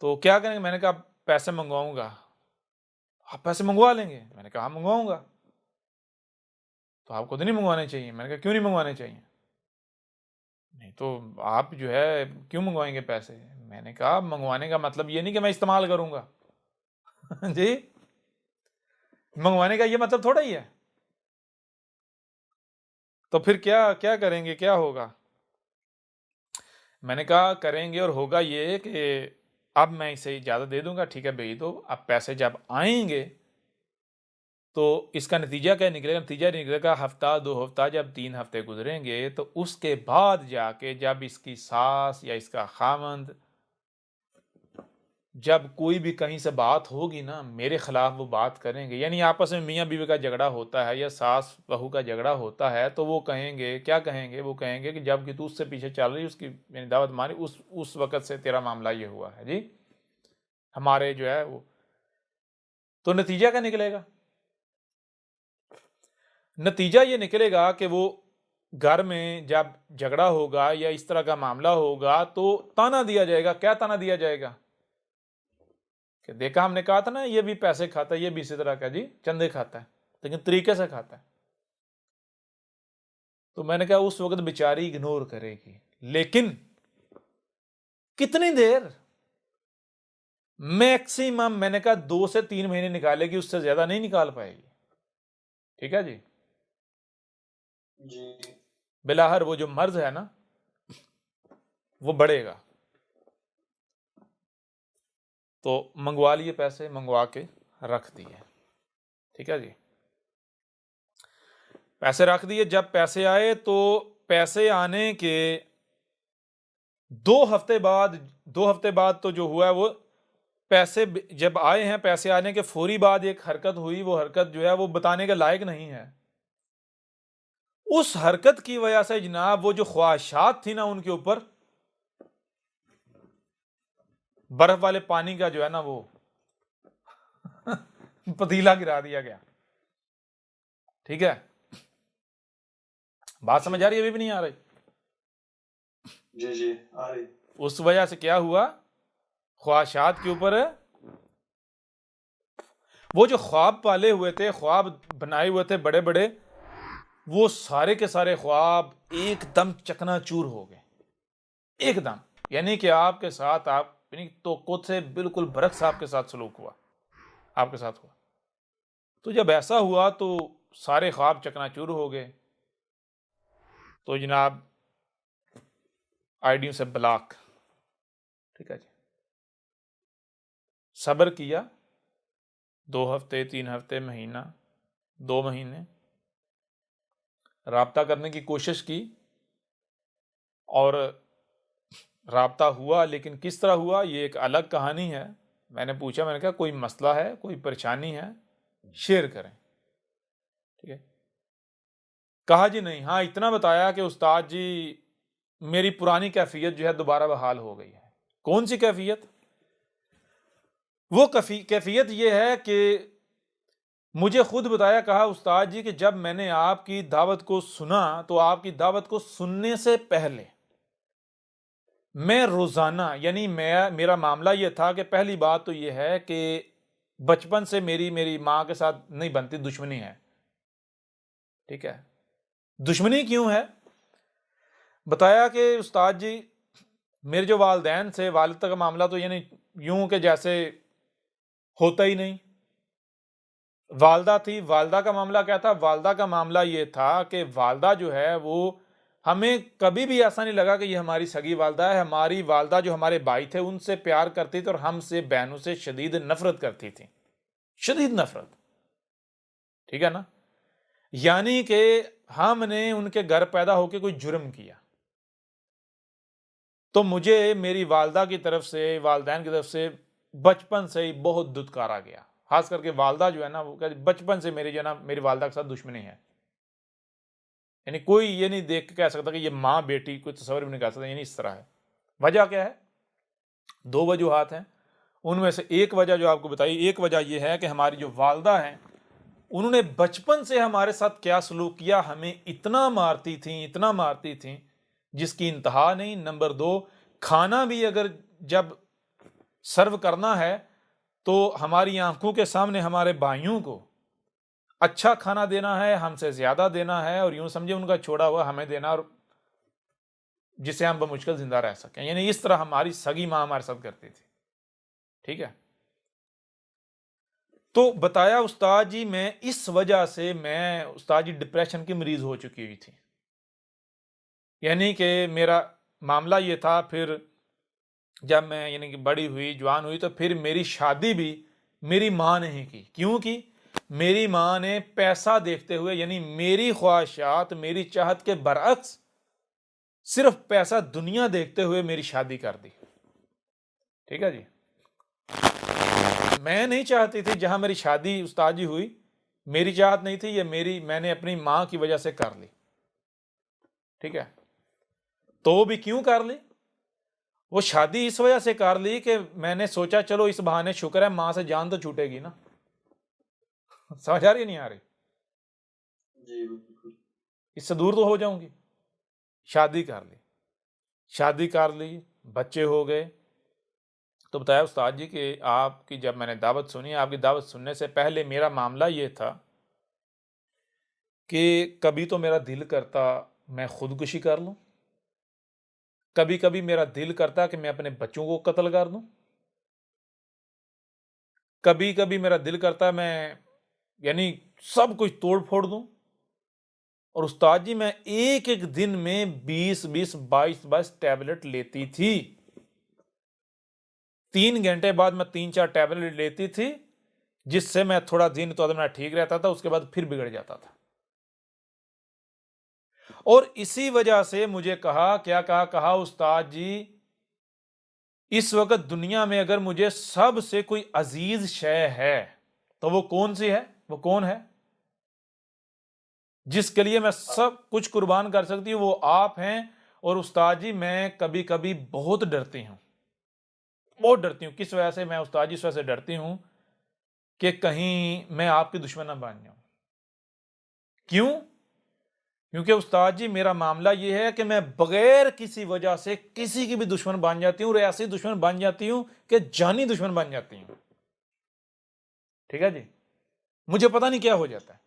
तो क्या करेंगे? मैंने कहा पैसे मंगवाऊंगा। आप पैसे मंगवा लेंगे? मैंने कहा हाँ मंगवाऊंगा। तो आपको तो नहीं मंगवाने चाहिए। मैंने कहा क्यों नहीं मंगवाने चाहिए? नहीं तो आप जो है क्यों मंगवाएंगे पैसे? मैंने कहा मंगवाने का मतलब ये नहीं कि मैं इस्तेमाल करूंगा। जी, मंगवाने का ये मतलब थोड़ा ही है। तो फिर क्या क्या करेंगे, क्या होगा? मैंने कहा करेंगे और होगा ये कि अब मैं इसे इजाज़त दे दूंगा, ठीक है भेज दो। अब पैसे जब आएंगे तो इसका नतीजा क्या निकलेगा? नतीजा निकलेगा हफ्ता, 2 हफ्ता, जब 3 हफ्ते गुजरेंगे तो उसके बाद जाके जब इसकी सास या इसका खामंद, जब कोई भी कहीं से बात होगी ना, मेरे खिलाफ वो बात करेंगे, यानी आपस में मियाँ बीवी का झगड़ा होता है या सास बहू का झगड़ा होता है, तो वो कहेंगे, क्या कहेंगे? वो कहेंगे कि जब कि तू उससे पीछे चल रही, उसकी यानी दावत मारी, उस वक़्त से तेरा मामला ये हुआ है जी, हमारे जो है वो। तो नतीजा क्या निकलेगा? नतीजा ये निकलेगा कि वो घर में जब झगड़ा होगा या इस तरह का मामला होगा तो ताना दिया जाएगा। क्या ताना दिया जाएगा? कि देखा, हमने कहा था ना ये भी पैसे खाता है, ये भी इसी तरह का जी चंदे खाता है, लेकिन तरीके से खाता है। तो मैंने कहा उस वक्त बेचारी इग्नोर करेगी, लेकिन कितनी देर? मैक्सिमम मैंने कहा 2 से 3 महीने निकालेगी, उससे ज्यादा नहीं निकाल पाएगी। ठीक है जी। जी बिलाहर वो जो मर्ज है ना वो बढ़ेगा। तो मंगवा लिए पैसे, मंगवा के रख दिए। ठीक है जी, पैसे रख दिए। जब पैसे आए तो पैसे आने के 2 हफ्ते बाद, 2 हफ्ते बाद तो जो हुआ है वो, पैसे जब आए हैं, पैसे आने के फौरी बाद एक हरकत हुई, वो हरकत जो है वो बताने के लायक नहीं है। उस हरकत की वजह से जनाब वो जो ख्वाहिशात थी ना उनके ऊपर, बर्फ वाले पानी का जो है ना वो पतीला गिरा दिया गया। ठीक है, बात समझ आ रही है? अभी भी नहीं आ रही? जी जी आ रही। उस वजह से क्या हुआ, ख्वाहिशात के ऊपर वो जो ख्वाब पाले हुए थे, ख्वाब बनाए हुए थे बड़े बड़े, वो सारे के सारे ख्वाब एकदम चकनाचूर हो गए, एकदम। यानी कि आपके साथ, आप यानी तो खुद से बिल्कुल बरक्स आपके साथ सलूक हुआ, आपके साथ हुआ। तो जब ऐसा हुआ तो सारे ख्वाब चकनाचूर हो गए। तो जनाब आईडियों से ब्लॉक। ठीक है जी। सब्र किया, 2 हफ्ते, 3 हफ्ते, महीना, 2 महीने राब्ता करने की कोशिश की, और राब्ता हुआ, लेकिन किस तरह हुआ ये एक अलग कहानी है। मैंने पूछा, मैंने कहा कोई मसला है, कोई परेशानी है, शेयर करें। ठीक है। कहा जी नहीं, हाँ इतना बताया कि उस्ताद जी मेरी पुरानी कैफियत जो है दोबारा बहाल हो गई है। कौन सी कैफियत? वो कैफियत ये है कि मुझे खुद बताया, कहा उस्ताद जी कि जब मैंने आपकी दावत को सुना तो आपकी दावत को सुनने से पहले मैं रोजाना, यानी मेरा मामला ये था कि पहली बात तो ये है कि बचपन से मेरी माँ के साथ नहीं बनती, दुश्मनी है। ठीक है। दुश्मनी क्यों है? बताया कि उस्ताद जी मेरे जो वालदैन थे, वालिद का मामला तो यानी यूं कि जैसे होता ही नहीं। वालदा थी, वालदा का मामला क्या था? वालदा का मामला ये था कि वालदा जो है वो हमें कभी भी ऐसा नहीं लगा कि ये हमारी सगी वालदा है। हमारी वालदा जो हमारे भाई थे उनसे प्यार करती थी और हमसे, बहनों से शदीद नफरत करती थी, शदीद नफरत। ठीक है ना। यानी कि हमने उनके घर पैदा होकर कोई जुर्म किया तो मुझे मेरी वालदा की तरफ से, वालदैन की तरफ से बचपन से ही बहुत दुत्कारा गया। खास करके वालदा जो है ना, वो बचपन से मेरी जो है ना, मेरी वालदा के साथ दुश्मनी है। यानी कोई ये नहीं देख के कह सकता कि ये माँ बेटी, कोई तस्वर भी नहीं कर सकता, यानी इस तरह है। वजह क्या है? 2 वजूहात हैं। उनमें से एक वजह जो आपको बताई, एक वजह यह है कि हमारी जो वालदा हैं उन्होंने बचपन से हमारे साथ क्या सलूक किया, हमें इतना मारती थी, इतना मारती थी जिसकी इंतहा नहीं। नंबर 2, खाना भी अगर जब सर्व करना है तो हमारी आंखों के सामने हमारे भाइयों को अच्छा खाना देना है, हमसे ज्यादा देना है, और यूं समझे उनका छोड़ा हुआ हमें देना, और जिससे हम बमुश्किल जिंदा रह सकें। यानी इस तरह हमारी सगी मां हमारे साथ करती थी। ठीक है। तो बताया उस्ताद जी मैं इस वजह से, मैं उस्ताद जी डिप्रेशन की मरीज हो चुकी हुई थी। यानी कि मेरा मामला ये था। फिर जब मैं यानी कि बड़ी हुई, जवान हुई, तो फिर मेरी शादी भी मेरी माँ ने ही की। क्यों की? मेरी माँ ने पैसा देखते हुए, यानी मेरी ख्वाहिशात, मेरी चाहत के बरअक्स सिर्फ पैसा, दुनिया देखते हुए मेरी शादी कर दी। ठीक है जी। मैं नहीं चाहती थी, जहां मेरी शादी उस्ताद जी हुई, मेरी चाहत नहीं थी, ये मैंने अपनी माँ की वजह से कर ली। ठीक है। तो भी क्यों कर ली? वो शादी इस वजह से कर ली कि मैंने सोचा चलो इस बहाने शुक्र है मां से जान तो छूटेगी ना। समझ आ रही नहीं आ रही? जी बिल्कुल। इससे दूर तो हो जाऊंगी। शादी कर ली, शादी कर ली, बच्चे हो गए। तो बताया उस्ताद जी कि आपकी जब मैंने दावत सुनी, आपकी दावत सुनने से पहले मेरा मामला ये था कि कभी तो मेरा दिल करता मैं खुदकुशी कर लूं, कभी कभी मेरा दिल करता कि मैं अपने बच्चों को कत्ल कर दूं, कभी कभी मेरा दिल करता मैं यानी सब कुछ तोड़ फोड़ दूं। और उस्ताद जी मैं एक एक दिन में 20-20, 22-22 टैबलेट लेती थी। 3 घंटे बाद मैं 3-4 टैबलेट लेती थी, जिससे मैं थोड़ा दिन तो मैं ठीक रहता था, उसके बाद फिर बिगड़ जाता था। और इसी वजह से मुझे कहा, क्या कहा? कहा उस्ताद जी इस वक्त दुनिया में अगर मुझे सबसे कोई अजीज शय है तो वो कौन सी है? वो कौन है जिसके लिए मैं सब कुछ कुर्बान कर सकती हूं? वो आप हैं। और उस्ताद जी मैं कभी कभी बहुत डरती हूं, बहुत डरती हूं। किस वजह से मैं उस्ताद जी इस वजह से डरती हूं कि कहीं मैं आपकी दुश्मन ना बन जाऊं। क्यों? क्योंकि उस्ताद जी मेरा मामला यह है कि मैं बगैर किसी वजह से किसी की भी दुश्मन बन जाती हूं, और ऐसी दुश्मन बन जाती हूं कि जानी दुश्मन बन जाती हूं। ठीक है जी। मुझे पता नहीं क्या हो जाता है।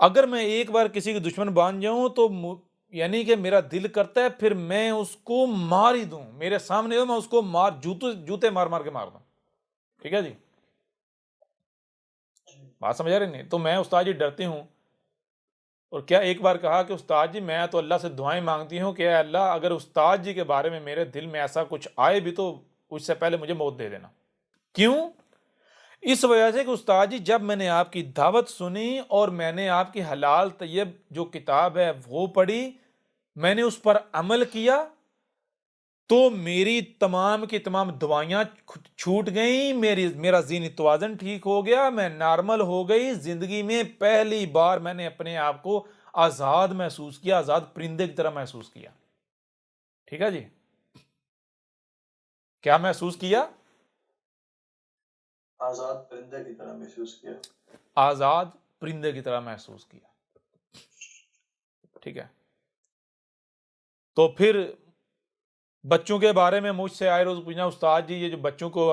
अगर मैं एक बार किसी की दुश्मन बन जाऊं तो यानी कि मेरा दिल करता है फिर मैं उसको मार ही दूं, मेरे सामने हो मैं उसको मार, जूते जूते मार मार के मार दूं। ठीक है जी। बात समझ आ रही नहीं? तो मैं उस्ताद जी डरती हूँ। और क्या एक बार कहा कि उस्ताद जी मैं तो अल्लाह से दुआएं मांगती हूँ कि अल्लाह अगर उस्ताद जी के बारे में मेरे दिल में ऐसा कुछ आए भी तो उससे पहले मुझे मौत दे देना। क्यों? इस वजह से कि उस्ताद जी जब मैंने आपकी दावत सुनी और मैंने आपकी हलाल तैयब जो किताब है वो पढ़ी, मैंने उस पर अमल किया, तो मेरी तमाम की तमाम दवाइयां छूट गई, मेरा ज़हनी तवाज़ुन ठीक हो गया, मैं नॉर्मल हो गई। जिंदगी में पहली बार मैंने अपने आप को आज़ाद महसूस किया, आज़ाद परिंदे की तरह महसूस किया। ठीक है जी? क्या महसूस किया? आजाद परिंदे की तरह महसूस किया। आज़ाद परिंदे की तरह महसूस किया। ठीक है? तो फिर बच्चों के बारे में मुझसे आए रोज पूछना, उस्ताद जी ये जो बच्चों को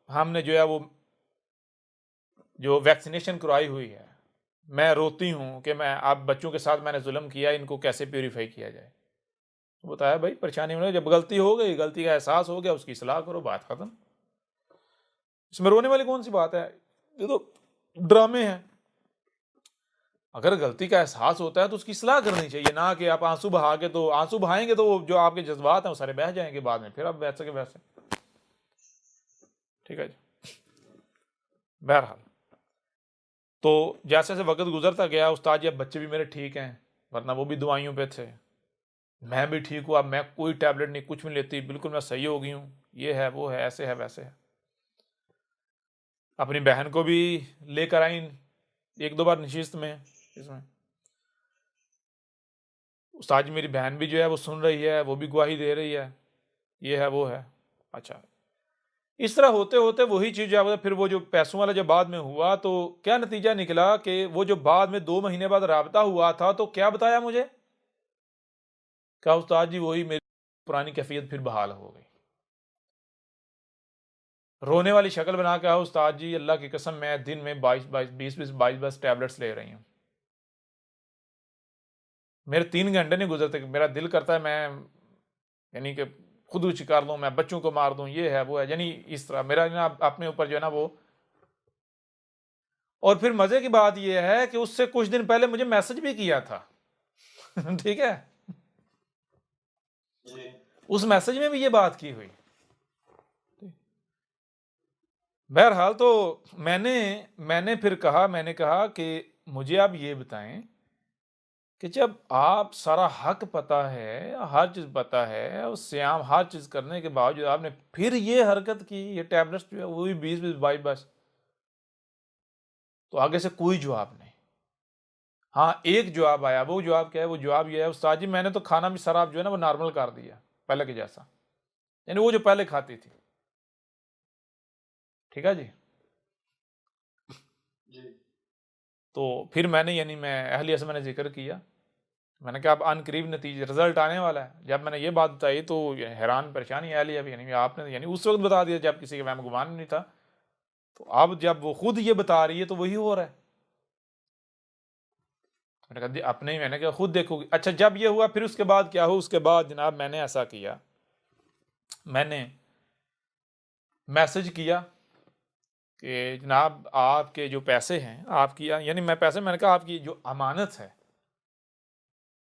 हमने जो है वो जो वैक्सीनेशन करवाई हुई है, मैं रोती हूँ कि मैं आप बच्चों के साथ मैंने जुल्म किया, इनको कैसे प्योरीफाई किया जाए। तो बताया भाई परेशानी में जब गलती हो गई, गलती का एहसास हो गया, उसकी इस्लाह करो, बात खत्म। इसमें रोने वाली कौन सी बात है? ये तो ड्रामे हैं। अगर गलती का एहसास होता है तो उसकी इस्लाह करनी चाहिए, ना कि आप आंसू बहा के, तो आंसू बहाएंगे तो वो जो आपके जज्बात हैं वो सारे बह जाएंगे बाद में, फिर आप वैसे के वैसे। ठीक है जी? बहरहाल तो जैसे जैसे वक्त गुजरता गया उस्ताद जी अब बच्चे भी मेरे ठीक हैं, वरना वो भी दवाइयों पे थे। मैं भी ठीक हुआ, मैं कोई टैबलेट नहीं, कुछ भी लेती, बिल्कुल मैं सही हो गई हूँ। ये है वो है, ऐसे है वैसे है। अपनी बहन को भी लेकर आई एक दो बार नशिस्त में इसमें। उस्ताद जी मेरी बहन भी जो है वो सुन रही है, वो भी गवाही दे रही है, ये है वो है। अच्छा, इस तरह होते होते वही चीज़ जो फिर वो जो पैसों वाला जब बाद में हुआ तो क्या नतीजा निकला कि वो जो बाद में 2 महीने बाद राबता हुआ था तो क्या बताया मुझे? क्या उस्ताद जी वही मेरी पुरानी कैफियत फिर बहाल हो गई। रोने वाली शक्ल बना के, उस्ताद जी अल्लाह की कसम मैं दिन में 22 टैबलेट्स ले रही हूँ, मेरे 3 घंटे नहीं गुजरते मेरा दिल करता है मैं यानी कि खुदकुशी कर लूँ, मैं बच्चों को मार दूँ, ये है वो है, यानी इस तरह मेरा ना अपने ऊपर जो है ना वो। और फिर मजे की बात यह है कि उससे कुछ दिन पहले मुझे मैसेज भी किया था। ठीक है? जी। उस मैसेज में भी ये बात की हुई। बहरहाल तो मैंने फिर कहा, मैंने कहा कि मुझे आप ये बताएं कि जब आप सारा हक पता है, हर चीज पता है, और श्याम हर चीज करने के बावजूद आपने फिर ये हरकत की, ये टैबलेट्स जो है वो भी 20 तो आगे से कोई जवाब नहीं। हाँ एक जवाब आया, वो जवाब क्या है? वो जवाब ये है, उस्ताद जी मैंने तो खाना भी शराब जो है ना वो नॉर्मल कर दिया पहले के जैसा, यानी वो जो पहले खाती थी। ठीक है जी? जी। तो फिर मैंने यानी मैं अहलिया से मैंने जिक्र किया, मैंने कहा अब अनकरीब नतीजे रिजल्ट आने वाला है। जब मैंने ये बात बताई तो हैरान परेशानी अहलिया भी, यानी आपने यानी उस वक्त बता दिया जब किसी के वहम गुमान नहीं था, तो अब जब वो खुद ये बता रही है तो वही हो रहा है। मैंने कहा अपने ही, मैंने कहा खुद देखोगी। अच्छा जब ये हुआ फिर उसके बाद क्या हो? उसके बाद जनाब मैंने ऐसा किया, मैंने मैसेज किया कि जनाब आपके जो पैसे हैं आपकी, यानी मैं पैसे, मैंने कहा आपकी जो अमानत है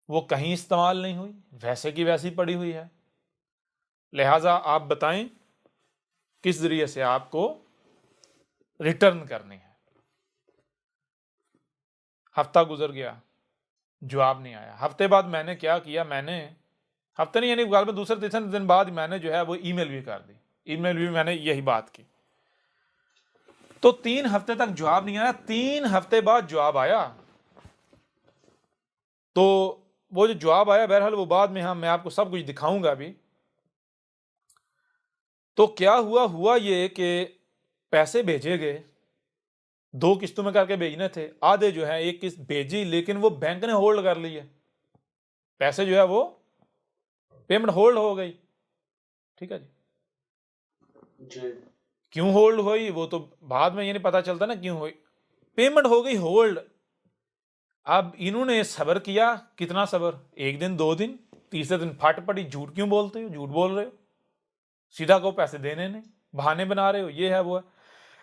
वो कहीं इस्तेमाल नहीं हुई, वैसे की वैसी पड़ी हुई है, लिहाजा आप बताएं किस जरिए से आपको रिटर्न करनी है। हफ्ता गुजर गया, जवाब नहीं आया। हफ्ते बाद मैंने क्या किया, मैंने हफ्ते नहीं यानी गालिबन दूसरे तीसरे दिन बाद मैंने जो है वो ईमेल भी कर दी, ईमेल भी मैंने यही बात की। तो 3 हफ्ते तक जवाब नहीं आया, 3 हफ्ते बाद जवाब आया। तो वो जो जवाब आया बहरहाल वो बाद में मैं आपको सब कुछ दिखाऊंगा अभी। तो क्या हुआ ये कि पैसे भेजे गए, 2 किस्तों में करके भेजने थे, आधे जो है एक किस्त भेजी लेकिन वो बैंक ने होल्ड कर ली है, पैसे जो है वो पेमेंट होल्ड हो गई। ठीक है जी? जी। क्यों होल्ड हुई वो तो बाद में ये नहीं पता चलता ना क्यों हुई, पेमेंट हो गई होल्ड। अब इन्होंने सब्र किया, कितना सब्र, 1 दिन 2 दिन, तीसरे दिन फट पड़ी, झूठ क्यों बोलते हो, झूठ बोल रहे हो, सीधा को पैसे देने नहीं, बहाने बना रहे हो, ये है वो है।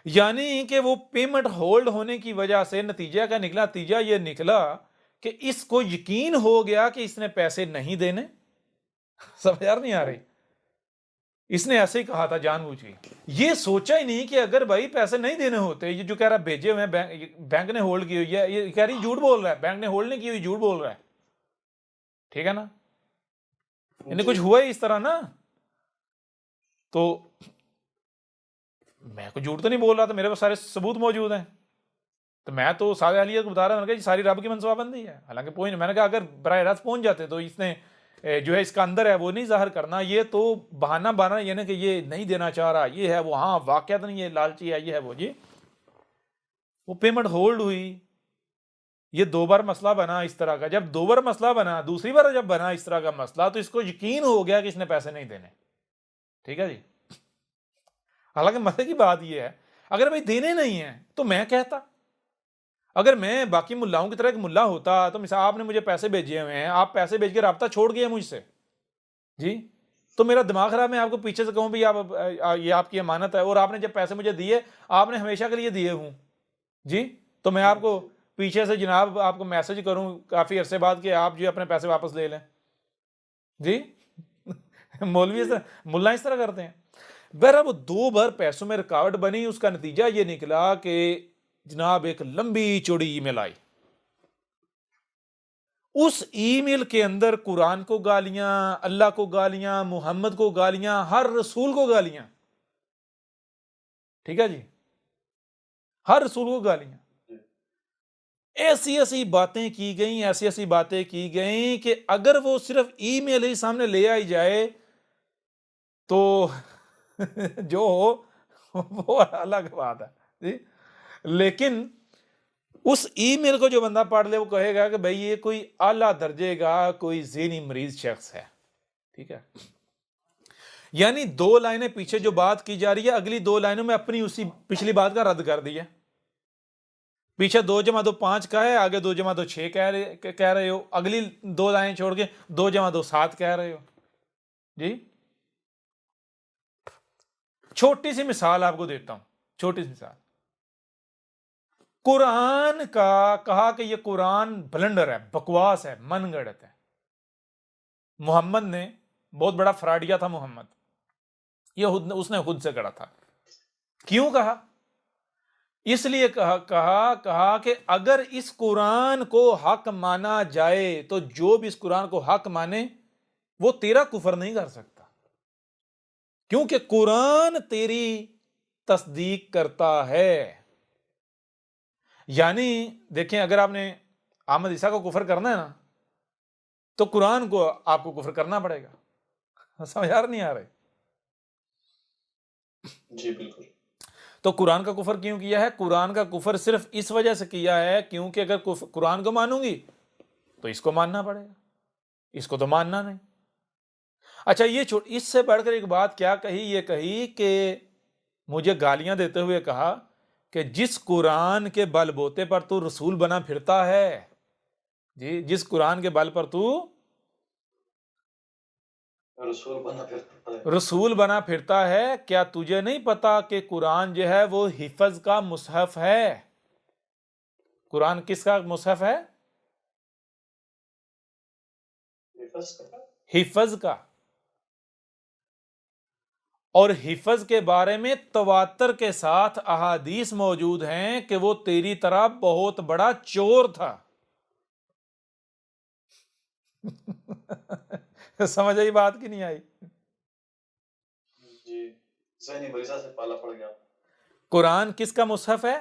यानी कि वो पेमेंट होल्ड होने की वजह से नतीजा क्या निकला? नतीजा ये निकला कि इसको यकीन हो गया कि इसने पैसे नहीं देने। समझ यार नहीं आ रही? इसने ऐसे ही कहा था जानबूझ के, ये सोचा ही नहीं कि अगर भाई पैसे नहीं देने होते, ये जो कह रहा है भेजे हुए हैं बैंक ने होल्ड की हुई है, ये कह रही झूठ बोल रहा है, बैंक ने होल्ड नहीं की हुई, झूठ बोल रहा है। ठीक है ना? इन्हें कुछ हुआ ही इस तरह ना, तो मैं कुछ झूठ तो नहीं बोल रहा था, मेरे पास सारे सबूत मौजूद हैं। तो मैं तो सारे अलियत को बता रहा, मैंने कहा सारी रब की मनसूबाबंदी है। हालांकि पहुंच, मैंने कहा अगर बराह रास्त पहुंच जाते तो इसने जो है इसका अंदर है वो नहीं जाहिर करना, ये तो बहाना बना ये ना कि ये नहीं देना चाह रहा, ये है वो, हाँ वाकया तो नहीं, ये लालची है, ये है वो। जी, वो पेमेंट होल्ड हुई, ये 2 बार मसला बना इस तरह का। जब 2 बार मसला बना, दूसरी बार जब बना इस तरह का मसला, तो इसको यकीन हो गया कि इसने पैसे नहीं देने। ठीक है जी। हालांकि मसले की बात यह है, अगर भाई देने नहीं है तो मैं कहता, अगर मैं बाकी मुल्लाओं की तरह एक मुल्ला होता तो मिसाल आपने मुझे पैसे भेजे हुए हैं, आप पैसे भेज के राब्ता छोड़ गए मुझसे जी, तो मेरा दिमाग खराब, मैं आपको पीछे से कहूं भी आप ये आपकी अमानत है और आपने जब पैसे मुझे दिए, आपने हमेशा के लिए दिए हूं जी, तो मैं आपको पीछे से जनाब आपको मैसेज करूं काफी अरसे बाद कि आप जो अपने पैसे वापस ले लें जी। मौलवी मुल्ला इस तरह करते हैं। बहरा वो 2 बार पैसों में रुकावट बनी, उसका नतीजा ये निकला कि जनाब एक लंबी चौड़ी ईमेल आई। उस ईमेल के अंदर कुरान को गालियां, अल्लाह को गालियां, मोहम्मद को गालियां, हर रसूल को गालियां। ठीक है जी, हर रसूल को गालियां। ऐसी ऐसी बातें की गई, ऐसी ऐसी बातें की गई कि अगर वो सिर्फ ईमेल ही सामने ले आई जाए तो जो हो वो अलग बात है जी। लेकिन उस ईमेल को जो बंदा पढ़ ले वो कहेगा कि भाई ये कोई आला दर्जे का कोई ज़हनी मरीज शख्स है। ठीक है, यानी 2 लाइनें पीछे जो बात की जा रही है, अगली 2 लाइनों में अपनी उसी पिछली बात का रद्द कर दिया। पीछे 2 जमा 2 5 का है, आगे 2 जमा 2 6 कह रहे हो, अगली 2 लाइनें छोड़ के 2 जमा 2 7 कह रहे हो जी। छोटी सी मिसाल आपको देता हूं, छोटी सी मिसाल। कुरान का कहा कि ये कुरान ब्लंडर है, बकवास है, मनगढ़ंत है। मोहम्मद ने बहुत बड़ा फ्रॉडिया था मोहम्मद, ये उसने खुद से करा था। क्यों कहा? इसलिए कहा कि अगर इस कुरान को हक माना जाए तो जो भी इस कुरान को हक माने वो तेरा कुफर नहीं कर सकता, क्योंकि कुरान तेरी तस्दीक करता है। यानी देखें, अगर आपने अहमद ईसा को कुफर करना है ना, तो कुरान को आपको कुफर करना पड़ेगा। समझ आ नहीं आ रही? जी बिल्कुल। तो कुरान का कुफर क्यों किया है? कुरान का कुफर सिर्फ इस वजह से किया है क्योंकि अगर कुरान को मानूंगी तो इसको मानना पड़ेगा, इसको तो मानना नहीं। अच्छा, ये इससे बढ़कर एक बात क्या कही? ये कही कि मुझे गालियां देते हुए कहा कि जिस कुरान के बलबोते पर तू रसूल बना फिरता है जी, जिस कुरान के बल पर तू रसूल बना फिरता है, क्या तुझे नहीं पता कि कुरान जो है वो हिफज का मुसहफ है? कुरान किसका मुसहफ है? हिफज का। और हिफज के बारे में तवातर के साथ अहादीस मौजूद हैं कि वो तेरी तरह बहुत बड़ा चोर था। समझ आई बात की नहीं आई? जी, ज़हनी मरीज़ा से पाला पड़ गया। कुरान किसका मुसहफ है?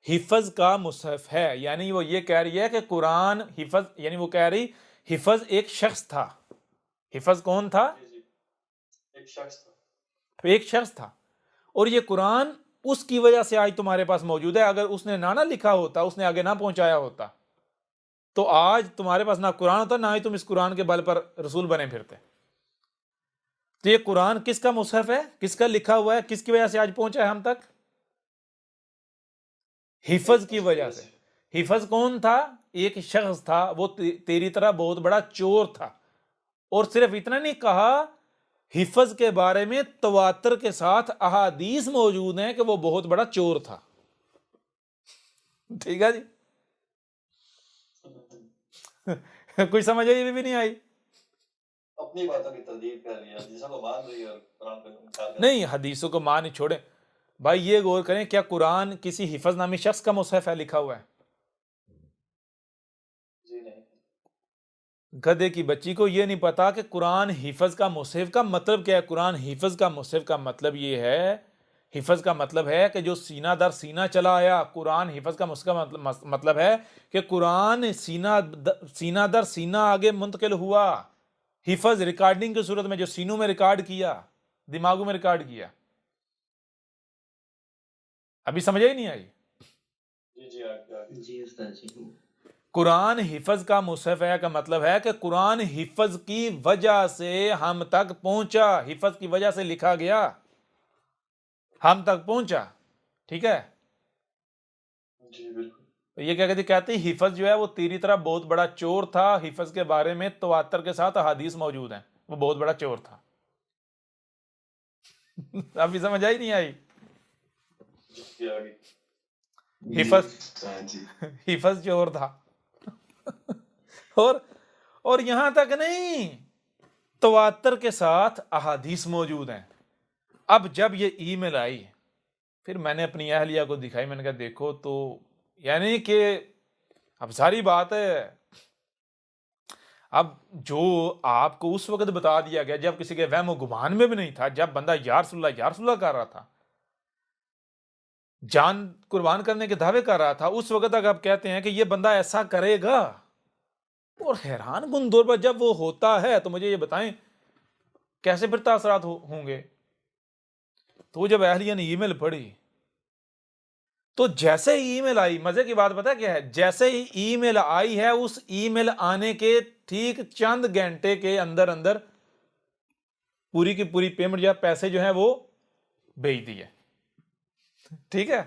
हिफज का मुसहफ है। यानी वो ये कह रही है कि कुरान हिफज, यानी वो कह रही हिफज एक शख्स था। हिफज कौन था? एक शख्स था, एक शख्स था। और ये कुरान उसकी वजह से आज तुम्हारे पास मौजूद है। अगर उसने ना लिखा होता, उसने आगे ना पहुंचाया होता, तो आज तुम्हारे पास ना कुरान होता, ना ही तुम इस कुरान के बल पर रसूल बने फिरते। तो ये कुरान किसका मुसहफ है? किसका लिखा हुआ है? किसकी वजह से आज पहुंचा है हम तक? हिफज की वजह से। हिफज कौन था? एक शख्स था, वो तेरी तरह बहुत बड़ा चोर था। और सिर्फ इतना नहीं कहा हिफज के बारे में तवातर के साथ अहादीस मौजूद हैं कि वो बहुत बड़ा चोर था। ठीक है जी। कुछ समझ आई भी नहीं आई? अपनी बातों की तरदीद कर लिया, हदीसों को मान रही है और कुरान को इनकार कर नहीं, हदीसों को मान ही छोड़े भाई, ये गौर करें, क्या कुरान किसी हिफज नामी शख्स का मुसहफ है लिखा हुआ है? जी नहीं। गधे की बच्ची को ये नहीं पता कि कुरान हिफज का मुसहफ का मतलब क्या है। कुरान हिफज का मुसहफ का मतलब ये है, हिफज का मतलब है कि जो सीना दर सीना चला आया। कुरान हिफज का मतलब है कि कुरान सीना दर सीना आगे मुंतकिल हुआ। हिफज रिकॉर्डिंग की सूरत में, जो सीनों में रिकॉर्ड किया, दिमागों में रिकॉर्ड किया। अभी समझ ही नहीं आई? जी जी आगे जी उस्ताद जी। कुरान हिफज का मुसहफ है का मतलब है कि कुरान हिफज की वजह से हम तक पहुंचा, हिफज की वजह से लिखा गया, हम तक पहुंचा। ठीक है। जी बिल्कुल। तो ये क्या कहते हैं, हिफज जो है वो तेरी तरह बहुत बड़ा चोर था। हिफज के बारे में तवातर के साथ हदीस मौजूद हैं, वो बहुत बड़ा चोर था। अभी समझ आई नहीं आई? जी आगे। हिफज हिफज चोर था। और यहां तक नहीं, तवातर के साथ अहादीस मौजूद हैं। अब जब ये ईमेल आई, फिर मैंने अपनी अहलिया को दिखाई, मैंने कहा देखो तो, यानी कि अब सारी बात है, अब जो आपको उस वक्त बता दिया गया जब किसी के वहम गुमान में भी नहीं था, जब बंदा या रसूलल्लाह कर रहा था, जान कुर्बान करने के दावे कर रहा था, उस वक्त तक आप कहते हैं कि ये बंदा ऐसा करेगा। और हैरान कुन दौर पर जब वो होता है तो मुझे ये बताएं कैसे फिर तासरात होंगे। तो जब अहलिया ने ईमेल पढ़ी, तो जैसे ही ईमेल आई, मजे की बात पता क्या है, जैसे ही ईमेल आई है, उस ईमेल आने के ठीक चंद घंटे के अंदर अंदर पूरी की पूरी पेमेंट या पैसे जो है वो भेज दिए। ठीक है।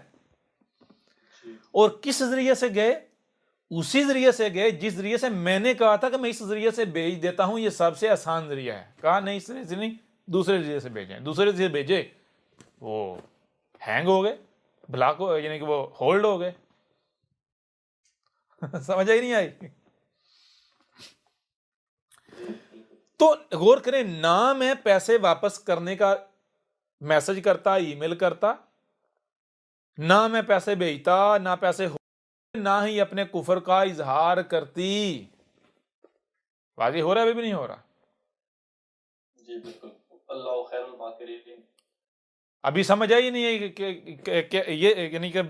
और किस जरिए से गए? उसी जरिए से गए जिस जरिए से मैंने कहा था कि मैं इस जरिए से भेज देता हूं, ये सबसे आसान जरिया है। कहा नहीं, इस जरिए से नहीं, दूसरे जरिए से भेजें। दूसरे जरिए से भेजे, वो हैंग हो गए, ब्लॉक हो, यानी कि वो होल्ड हो गए। समझ आई नहीं आई? तो गौर करें, ना मैं पैसे वापस करने का मैसेज करता, ईमेल करता, ना मैं पैसे भेजता, ना पैसे ना ही अपने कुफर का इजहार करती। वाज़ेह हो रहा है? अभी भी नहीं हो रहा? जी बिल्कुल। अल्लाह खैरुल माकिरीन। अभी समझ आई नहीं है कि ये यानी कि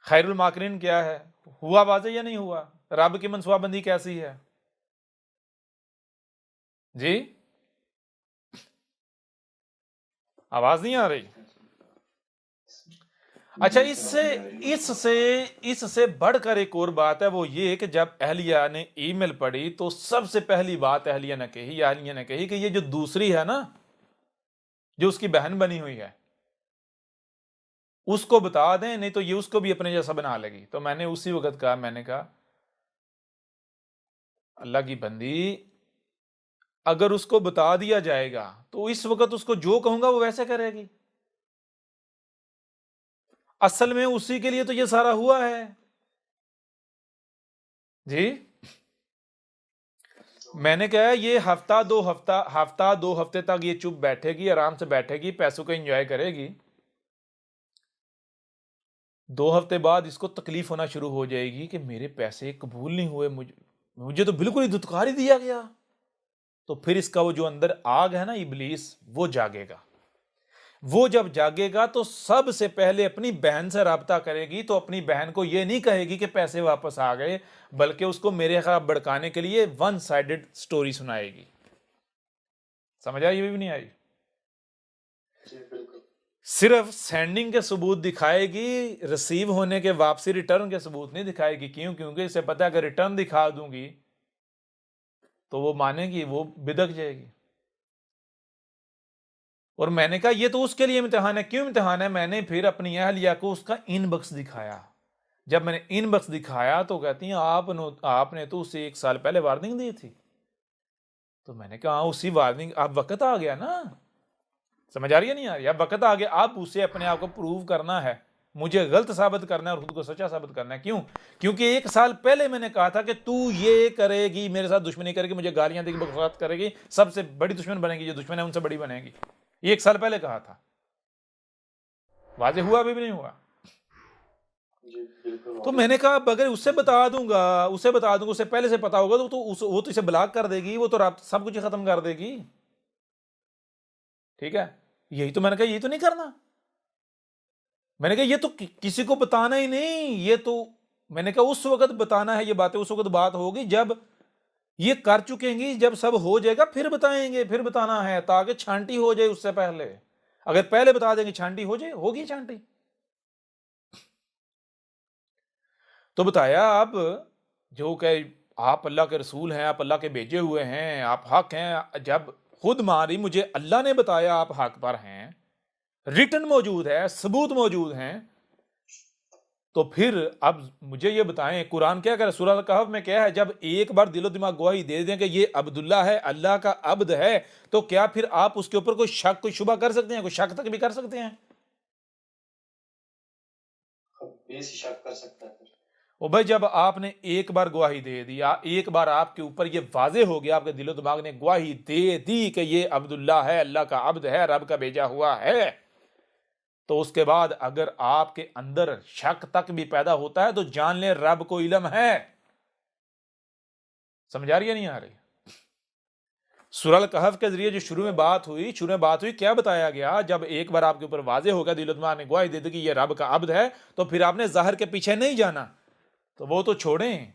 खैरुल माकिरीन क्या है? हुआ वाज़ेह या नहीं हुआ? रब की मनसूबाबंदी कैसी है जी? आवाज नहीं आ रही? अच्छा, इससे बढ़कर एक और बात है, वो ये कि जब अहलिया ने ईमेल पढ़ी तो सबसे पहली बात अहलिया ने कही कि ये जो दूसरी है ना, जो उसकी बहन बनी हुई है, उसको बता दें, नहीं तो ये उसको भी अपने जैसा बना लेगी। तो मैंने उसी वक्त कहा, मैंने कहा अल्लाह की बंदी, अगर उसको बता दिया जाएगा तो इस वक्त उसको जो कहूंगा वो वैसे करेगी। असल में उसी के लिए तो ये सारा हुआ है जी। मैंने कहा ये हफ्ता दो हफ्ते तक ये चुप बैठेगी, आराम से बैठेगी, पैसों को एंजॉय करेगी। 2 हफ्ते बाद इसको तकलीफ होना शुरू हो जाएगी कि मेरे पैसे कबूल नहीं हुए, मुझे तो बिल्कुल ही धुतकार ही दिया गया। तो फिर इसका वो जो अंदर आग है ना, इबलीस, वो जागेगा। वो जब जागेगा तो सबसे पहले अपनी बहन से राब्ता करेगी। तो अपनी बहन को ये नहीं कहेगी कि पैसे वापस आ गए, बल्कि उसको मेरे खिलाफ भड़काने के लिए वन साइडेड स्टोरी सुनाएगी। समझ आई? ये भी नहीं आई? सिर्फ सेंडिंग के सबूत दिखाएगी, रिसीव होने के, वापसी रिटर्न के सबूत नहीं दिखाएगी। क्यों? क्योंकि इसे पता है अगर रिटर्न दिखा दूंगी तो वो मानेगी, वो बिदक जाएगी। और मैंने कहा ये तो उसके लिए इम्तिहान है। क्यों इम्तिहान है? मैंने फिर अपनी अहलिया को उसका इनबॉक्स दिखाया। जब मैंने इनबॉक्स दिखाया तो कहती हैं आपने तो उसे 1 साल पहले वार्निंग दी थी। तो मैंने कहा उसी वार्निंग, अब वक्त आ गया ना, समझ आ रही है नहीं आ रही, अब वक्त आ गया, आप उसे अपने आप को प्रूव करना है, मुझे गलत साबित करना है और खुद को सच्चा साबित करना है। क्यों? क्योंकि 1 साल पहले मैंने कहा था कि तू ये करेगी, मेरे साथ दुश्मनी करेगी, मुझे गालियां देगी, बकवास करेगी, सबसे बड़ी दुश्मन बनेगी, जो दुश्मन है उनसे बड़ी बनेगी। 1 साल पहले कहा था। वाजे हुआ अभी भी नहीं हुआ। जी बिल्कुल। तो मैंने कहा अगर उससे बता दूंगा, उसे पहले से पता होगा तो वो तो इसे ब्लॉक कर देगी, वो तो सब कुछ खत्म कर देगी। ठीक है, यही तो मैंने कहा, यही तो नहीं करना। मैंने कहा ये तो किसी को बताना ही नहीं, ये तो मैंने कहा उस वक्त बताना है, ये बातें उस वक्त बात होगी जब ये कर चुकेंगी, जब सब हो जाएगा फिर बताएंगे, फिर बताना है, ताकि छांटी हो जाए उससे पहले। अगर पहले बता देंगे छांटी हो जाए, होगी छांटी। तो बताया आप जो कहे आप अल्लाह के रसूल हैं, आप अल्लाह के भेजे हुए हैं, आप हक हैं, जब खुद मारी मुझे अल्लाह ने बताया आप हक पर हैं, रिटन मौजूद है, सबूत मौजूद हैं, तो फिर अब मुझे ये बताएं कुरान क्या करे, सूरह कहफ में क्या है, जब एक बार दिलो दिमाग गवाही दे दें कि ये अब्दुल्ला है, अल्लाह का अब्द है, तो क्या फिर आप उसके ऊपर कोई शक, कोई शुबा कर सकते हैं? कोई शक तक भी कर सकते हैं? बेसी शक कर सकता है फिर। ओ भाई, जब आपने एक बार गवाही दे दिया, एक बार आपके ऊपर ये वाजे हो गया, आपके दिलो दिमाग ने गवाही दे दी कि ये अब्दुल्ला है, अल्लाह का अब्द है, रब का भेजा हुआ है, तो उसके बाद अगर आपके अंदर शक तक भी पैदा होता है तो जान लें रब को इल्म है। समझ आ रही है नहीं आ रही? सूरह कहफ के जरिए जो शुरू में बात हुई, क्या बताया गया? जब एक बार आपके ऊपर वाजे हो गया, दिलो दिमाग ने गवाही दे दी कि ये रब का अब्द है, तो फिर आपने जाहिर के पीछे नहीं जाना। तो वो तो छोड़ें,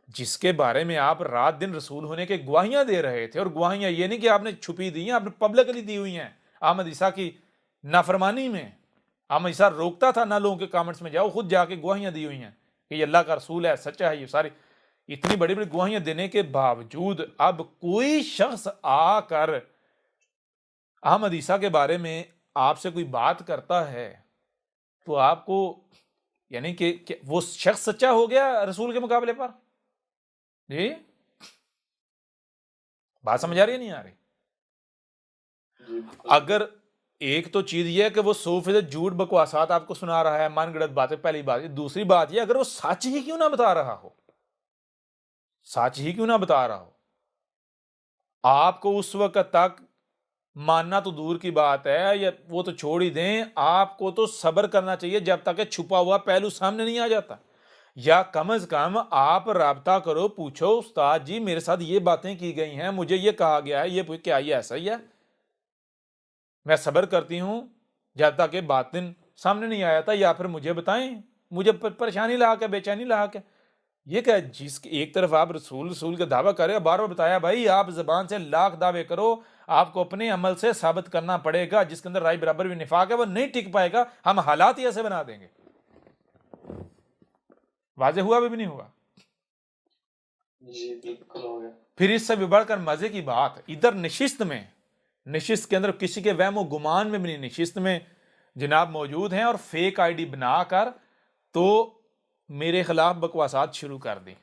जिसके बारे में आप रात दिन रसूल होने के गवाहियां दे रहे थे, और गवाहियां ये नहीं कि आपने छुपी दी हैं, आपने पब्लिकली दी हुई हैं। अहमद ईसा की नाफरमानी में अहमद ईसा रोकता था ना लोगों के कमेंट्स में जाओ, खुद जाके गवाहियां दी हुई हैं कि ये अल्लाह का रसूल है, सच्चा है। ये सारी इतनी बड़ी बड़ी गवाहियां देने के बावजूद अब कोई शख्स आकर अहमद ईसा के बारे में आपसे कोई बात करता है, तो आपको यानी कि वो शख्स सच्चा हो गया रसूल के मुकाबले पर? जी, बात समझ आ रही है नहीं आ रही? अगर एक तो चीज ये है कि वो 100% झूठ बकवासात आपको सुना रहा है, मनगढ़ंत बातें, पहली बात। दूसरी बात ये, अगर वो सच ही क्यों ना बता रहा हो, सच ही क्यों ना बता रहा हो, आपको उस वक्त तक मानना तो दूर की बात है, या वो तो छोड़ ही दें, आपको तो सब्र करना चाहिए जब तक छुपा हुआ पहलू सामने नहीं आ जाता। या कम से कम आप राब्ता करो, पूछो उस्ताद जी मेरे साथ ये बातें की गई हैं, मुझे ये कहा गया है, ये क्या ये ऐसा ही है? मैं सब्र करती हूं जब तक ये बातिन सामने नहीं आया था, या फिर मुझे बताएं, मुझे परेशानी ला के, बेचैनी ला के। ये क्या, जिसकी एक तरफ आप रसूल रसूल का दावा करें, बार बार बताया भाई आप जबान से लाख दावे करो, आपको अपने अमल से साबित करना पड़ेगा। जिसके अंदर राय बराबर भी निफाक है वो नहीं टिक पाएगा, हम हालात ही ऐसे बना देंगे। वाजे हुआ भी नहीं हुआ? जी बिल्कुल हो गया। फिर इससे भी बढ़कर मजे की बात, इधर नशिस्त के अंदर किसी के वहमो गुमान में भी नहीं, नशिस्त में जनाब मौजूद हैं और फेक आईडी बनाकर तो मेरे खिलाफ बकवासात शुरू कर दी।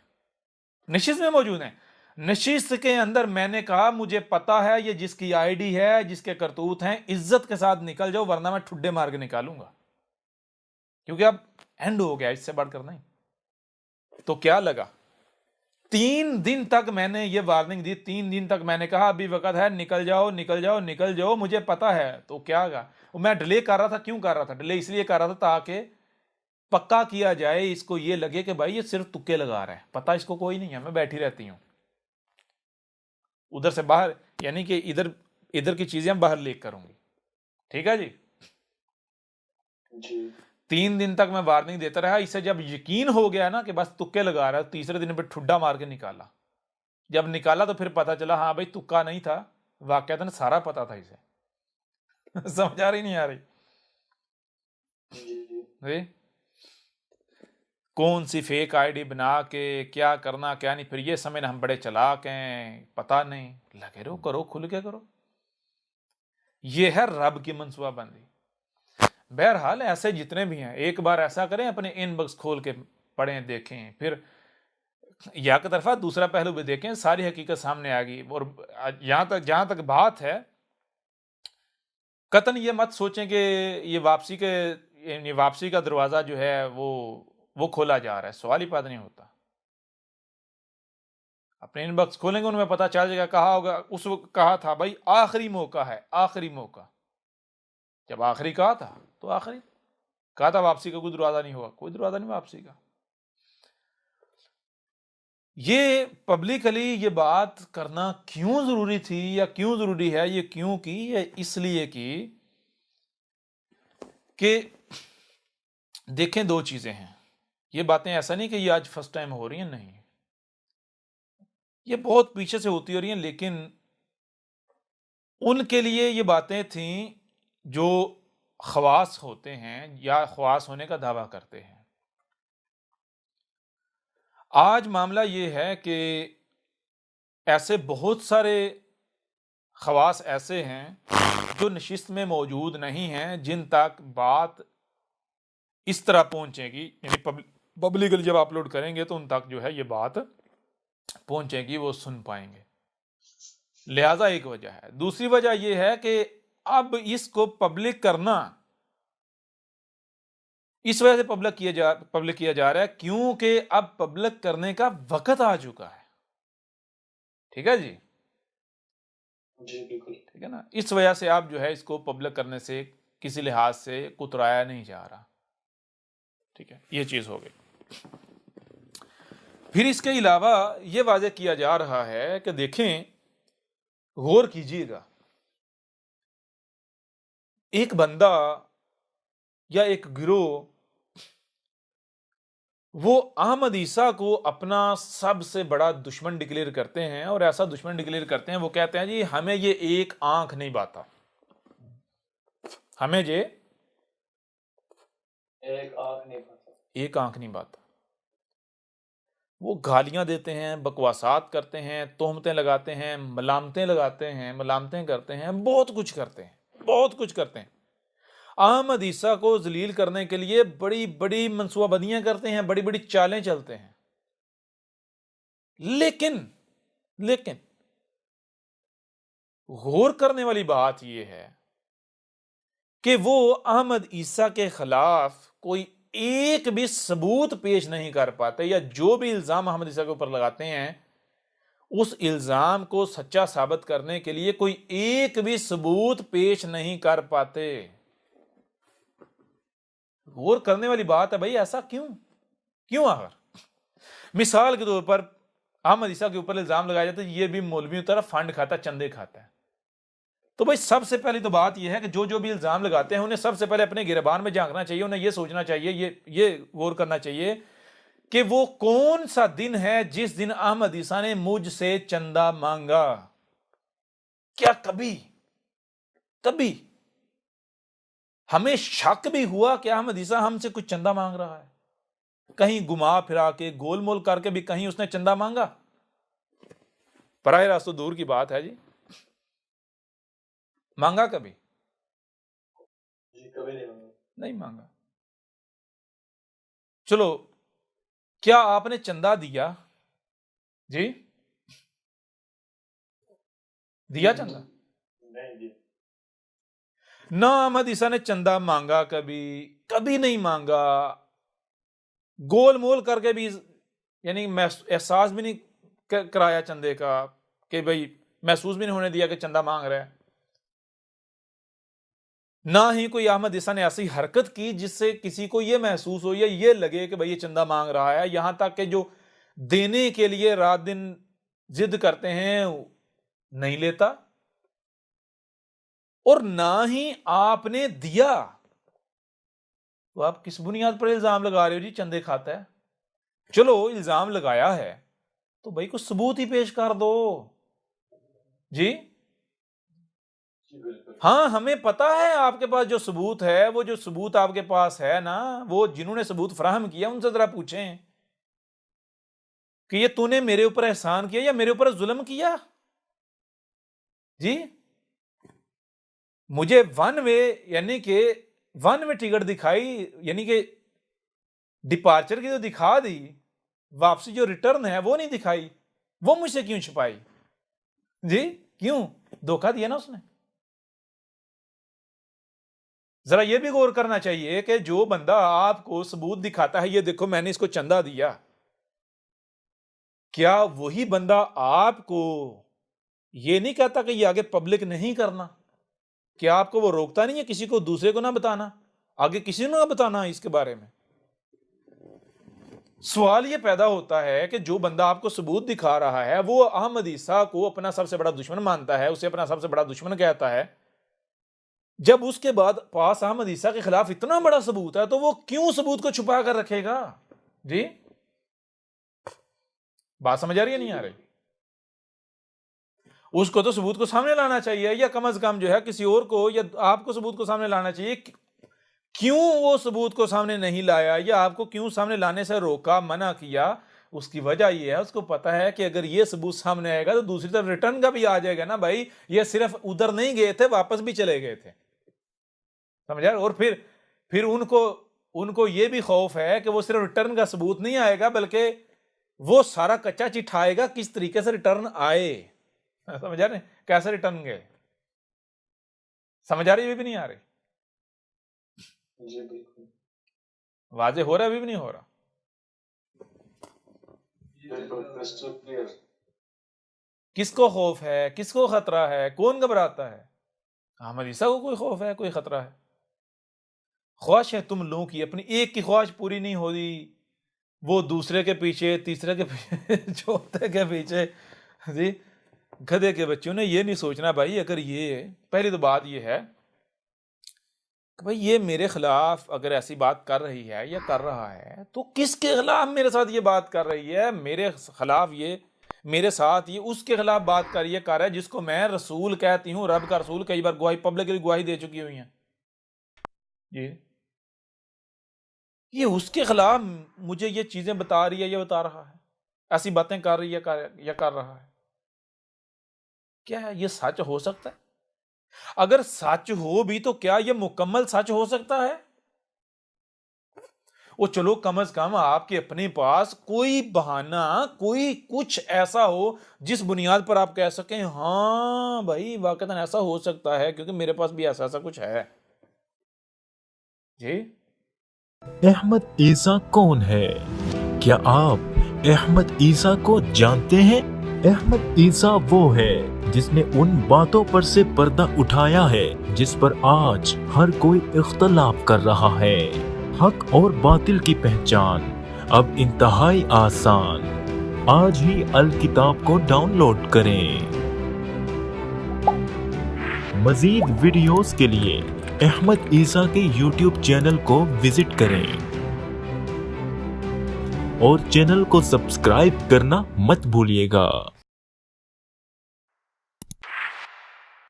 नशिस्त में मौजूद हैं। नशिस्त के अंदर मैंने कहा मुझे पता है ये जिसकी आईडी है, जिसके करतूत हैं, इज्जत के साथ निकल जाओ वरना मैं ठुड्डे मार के निकालूंगा, क्योंकि अब एंड हो गया, इससे बढ़कर नहीं। तो क्या लगा, 3 दिन तक मैंने ये वार्निंग दी, 3 दिन तक मैंने कहा अभी वक्त है, निकल जाओ निकल जाओ निकल जाओ, मुझे पता है। तो क्या होगा, मैं डिले कर रहा था। क्यों कर रहा था डिले? इसलिए कर रहा था ताकि पक्का किया जाए, इसको ये लगे कि भाई ये सिर्फ तुक्के लगा रहा है, पता इसको कोई नहीं है, मैं बैठी रहती हूं उधर से बाहर, यानी कि इधर इधर की चीजें बाहर लीक करूंगी। ठीक है जी। जी 3 दिन तक मैं वार्निंग देता रहा, इससे जब यकीन हो गया ना कि बस तुक्के लगा रहा है, तीसरे दिन पे ठुड्डा मार के निकाला। जब निकाला तो फिर पता चला हाँ भाई तुक्का नहीं था, वाकयातन सारा पता था इसे। समझ आ रही नहीं आ रही? जी कौन सी फेक आईडी बना के क्या करना क्या नहीं, फिर ये समझना हम बड़े चालाक हैं, पता नहीं। लगे रहो, करो, खुल के करो। ये है रब की मनसूबाबंदी। बहरहाल ऐसे जितने भी हैं, एक बार ऐसा करें, अपने इनबॉक्स खोल के पढ़ें, देखें, फिर या की तरफा दूसरा पहलू भी देखें, सारी हकीकत सामने आ गई। और जहां तक बात है, कतन ये मत सोचें कि ये वापसी का दरवाजा जो है वो खोला जा रहा है, सवाल ही पैदा नहीं होता। अपने इनबॉक्स खोलेंगे, उनमें पता चल जाएगा, कहा होगा उस वक्त, कहा था भाई आखिरी मौका है, आखिरी मौका। जब आखिरी कहा था तो आखिरी कहा था, वापसी का कोई दरवाजा नहीं होगा, कोई दरवाजा नहीं वापसी का। ये पब्लिकली ये बात करना क्यों जरूरी थी या क्यों जरूरी है, ये क्यों की, ये इसलिए कि देखें, दो चीजें हैं। ये बातें ऐसा नहीं कि ये आज फर्स्ट टाइम हो रही हैं, नहीं, ये बहुत पीछे से होती हो रही हैं, लेकिन उनके लिए ये बातें थीं जो खवास होते हैं या खवास होने का दावा करते हैं। आज मामला ये है कि ऐसे बहुत सारे खवास ऐसे हैं जो नशिस्त में मौजूद नहीं हैं, जिन तक बात इस तरह पहुंचेगी, यानी पब्लिकली जब अपलोड करेंगे तो उन तक जो है ये बात पहुंचेगी, वो सुन पाएंगे। लिहाजा एक वजह है। दूसरी वजह यह है कि अब इसको पब्लिक करना इस वजह से पब्लिक किया जा रहा है क्योंकि अब पब्लिक करने का वक्त आ चुका है। ठीक है जी, जी बिल्कुल ठीक है ना। इस वजह से आप जो है इसको पब्लिक करने से किसी लिहाज से कुतराया नहीं जा रहा। ठीक है, ये चीज हो गई। फिर इसके अलावा यह वाजे किया जा रहा है कि देखें, गौर कीजिएगा, एक बंदा या एक गिरोह वो अहमद ईसा को अपना सबसे बड़ा दुश्मन डिक्लेयर करते हैं, और ऐसा दुश्मन डिक्लेयर करते हैं, वो कहते हैं जी हमें ये एक आंख नहीं बाता, हमें ये एक आंख नहीं बाता। वो गालियां देते हैं, बकवासात करते हैं, तोहमतें लगाते हैं, मलामतें करते हैं, बहुत कुछ करते हैं, बहुत कुछ करते हैं। अहमद ईसा को जलील करने के लिए बड़ी बड़ी मंसूबाबंदियां करते हैं, बड़ी बड़ी चालें चलते हैं। लेकिन गौर करने वाली बात यह है कि वो अहमद ईसा के खिलाफ कोई एक भी सबूत पेश नहीं कर पाते, या जो भी इल्जाम अहमद ईसा के ऊपर लगाते हैं उस इल्जाम को सच्चा साबित करने के लिए कोई एक भी सबूत पेश नहीं कर पाते। गौर करने वाली बात है भाई, ऐसा क्यों आखिर? मिसाल के तौर पर अहमद ईसा के ऊपर इल्जाम लगाया जाता है ये भी मौलवियों तरफ फंड खाता, चंदे खाता है। तो भाई सबसे पहली तो बात यह है कि जो भी इल्जाम लगाते हैं उन्हें सबसे पहले अपने गिरबान में झांकना चाहिए, उन्हें यह सोचना चाहिए, ये गौर करना चाहिए कि वो कौन सा दिन है जिस दिन अहमद ईसा ने मुझसे चंदा मांगा। क्या कभी हमें शक भी हुआ कि अहमद ईसा हमसे कुछ चंदा मांग रहा है? कहीं घुमा फिरा के, गोलमोल करके भी कहीं उसने चंदा मांगा? पराए रास्तों दूर की बात है जी, मांगा कभी? जी कभी नहीं मांगा। चलो, क्या आपने चंदा दिया जी? दिया चंदा? नहीं जी। ना अहमद ईसा ने चंदा मांगा, कभी नहीं मांगा। गोल मोल करके भी, यानी एहसास भी नहीं कराया चंदे का, कि भाई महसूस भी नहीं होने दिया कि चंदा मांग रहा है। ना ही कोई अहमद ईसा ने ऐसी हरकत की जिससे किसी को यह महसूस हो या ये लगे कि भाई ये चंदा मांग रहा है। यहां तक कि जो देने के लिए रात दिन जिद करते हैं नहीं लेता, और ना ही आपने दिया। तो आप किस बुनियाद पर इल्जाम लगा रहे हो जी चंदे खाता है? चलो, इल्जाम लगाया है तो भाई कुछ सबूत ही पेश कर दो जी। हाँ, हमें पता है आपके पास जो सबूत है, वो जो सबूत आपके पास है ना, वो जिन्होंने सबूत फराहम किया उनसे जरा पूछें कि ये तूने मेरे ऊपर एहसान किया या मेरे ऊपर जुल्म किया जी। मुझे वन वे टिकट दिखाई, यानी कि डिपार्चर की तो दिखा दी, वापसी जो रिटर्न है वो नहीं दिखाई, वो मुझसे क्यों छुपाई? जी क्यों? धोखा दिया ना उसने। जरा ये भी गौर करना चाहिए कि जो बंदा आपको सबूत दिखाता है, ये देखो मैंने इसको चंदा दिया, क्या वही बंदा आपको ये नहीं कहता कि ये आगे पब्लिक नहीं करना? क्या आपको वो रोकता नहीं है किसी को दूसरे को ना बताना, आगे किसी को ना बताना इसके बारे में? सवाल ये पैदा होता है कि जो बंदा आपको सबूत दिखा रहा है वो अहमद ईसा को अपना सबसे बड़ा दुश्मन मानता है, उसे अपना सबसे बड़ा दुश्मन कहता है। जब उसके बाद पास अहमद ईसा के खिलाफ इतना बड़ा सबूत है तो वो क्यों सबूत को छुपा कर रखेगा? जी बात समझ आ रही है नहीं आ रही? उसको तो सबूत को सामने लाना चाहिए, या कम से कम जो है किसी और को या आपको सबूत को सामने लाना चाहिए। क्यों वो सबूत को सामने नहीं लाया, या आपको क्यों सामने लाने से रोका, मना किया? उसकी वजह ये है, उसको पता है कि अगर ये सबूत सामने आएगा तो दूसरी तरफ रिटर्न का भी आ जाएगा ना भाई, ये सिर्फ उधर नहीं गए थे, वापस भी चले गए थे, समझा? और फिर उनको ये भी खौफ है कि वो सिर्फ रिटर्न का सबूत नहीं आएगा बल्कि वो सारा कच्चा चिट्ठाएगा किस तरीके से रिटर्न आए। समझ आ रहे? कैसे रिटर्न गए? समझ आ रही? भी नहीं आ रही? जी बिल्कुल वाजे हो रहा है? अभी भी नहीं हो रहा? बिल्कुल क्रिस्टल क्लियर। किसको खौफ है, किसको खतरा है, कौन घबराता है? अहमद ईसा को कोई खौफ है, कोई खतरा है? ख्वाहिश है तुम लोगों की, अपनी एक की ख्वाहिश पूरी नहीं हो रही, वो दूसरे के पीछे, तीसरे के पीछे, चौथे के पीछे। जी गधे के बच्चों ने ये नहीं सोचना भाई, अगर ये पहली तो बात ये है कि भाई ये मेरे खिलाफ अगर ऐसी बात कर रही है या कर रहा है तो किसके खिलाफ मेरे साथ ये बात कर रही है? मेरे खिलाफ ये, मेरे साथ ये उसके खिलाफ बात कर रहा है जिसको मैं रसूल कहती हूँ, रब का रसूल। कई बार गवाही, पब्लिकली गवाही दे चुकी हुई है ये उसके खिलाफ मुझे ये चीजें बता रही है, ये बता रहा है, ऐसी बातें कर रही है या कर रहा है। क्या है ये सच हो सकता है? अगर सच हो भी तो क्या ये मुकम्मल सच हो सकता है? वो चलो कम से कम आपके अपने पास कोई बहाना, कोई कुछ ऐसा हो जिस बुनियाद पर आप कह सकें हाँ भाई वाकई ऐसा हो सकता है क्योंकि मेरे पास भी ऐसा कुछ है। जी अहमद ईसा कौन है? क्या आप अहमद ईसा को जानते हैं? अहमद ईसा वो है जिसने उन बातों पर से पर्दा उठाया है जिस पर आज हर कोई इख्तलाफ कर रहा है। हक और बातिल की पहचान अब इंतहाई आसान। आज ही अल किताब को डाउनलोड करें। मजीद वीडियोस के लिए अहमद ईसा के YouTube चैनल को विजिट करें और चैनल को सब्सक्राइब करना मत भूलिएगा।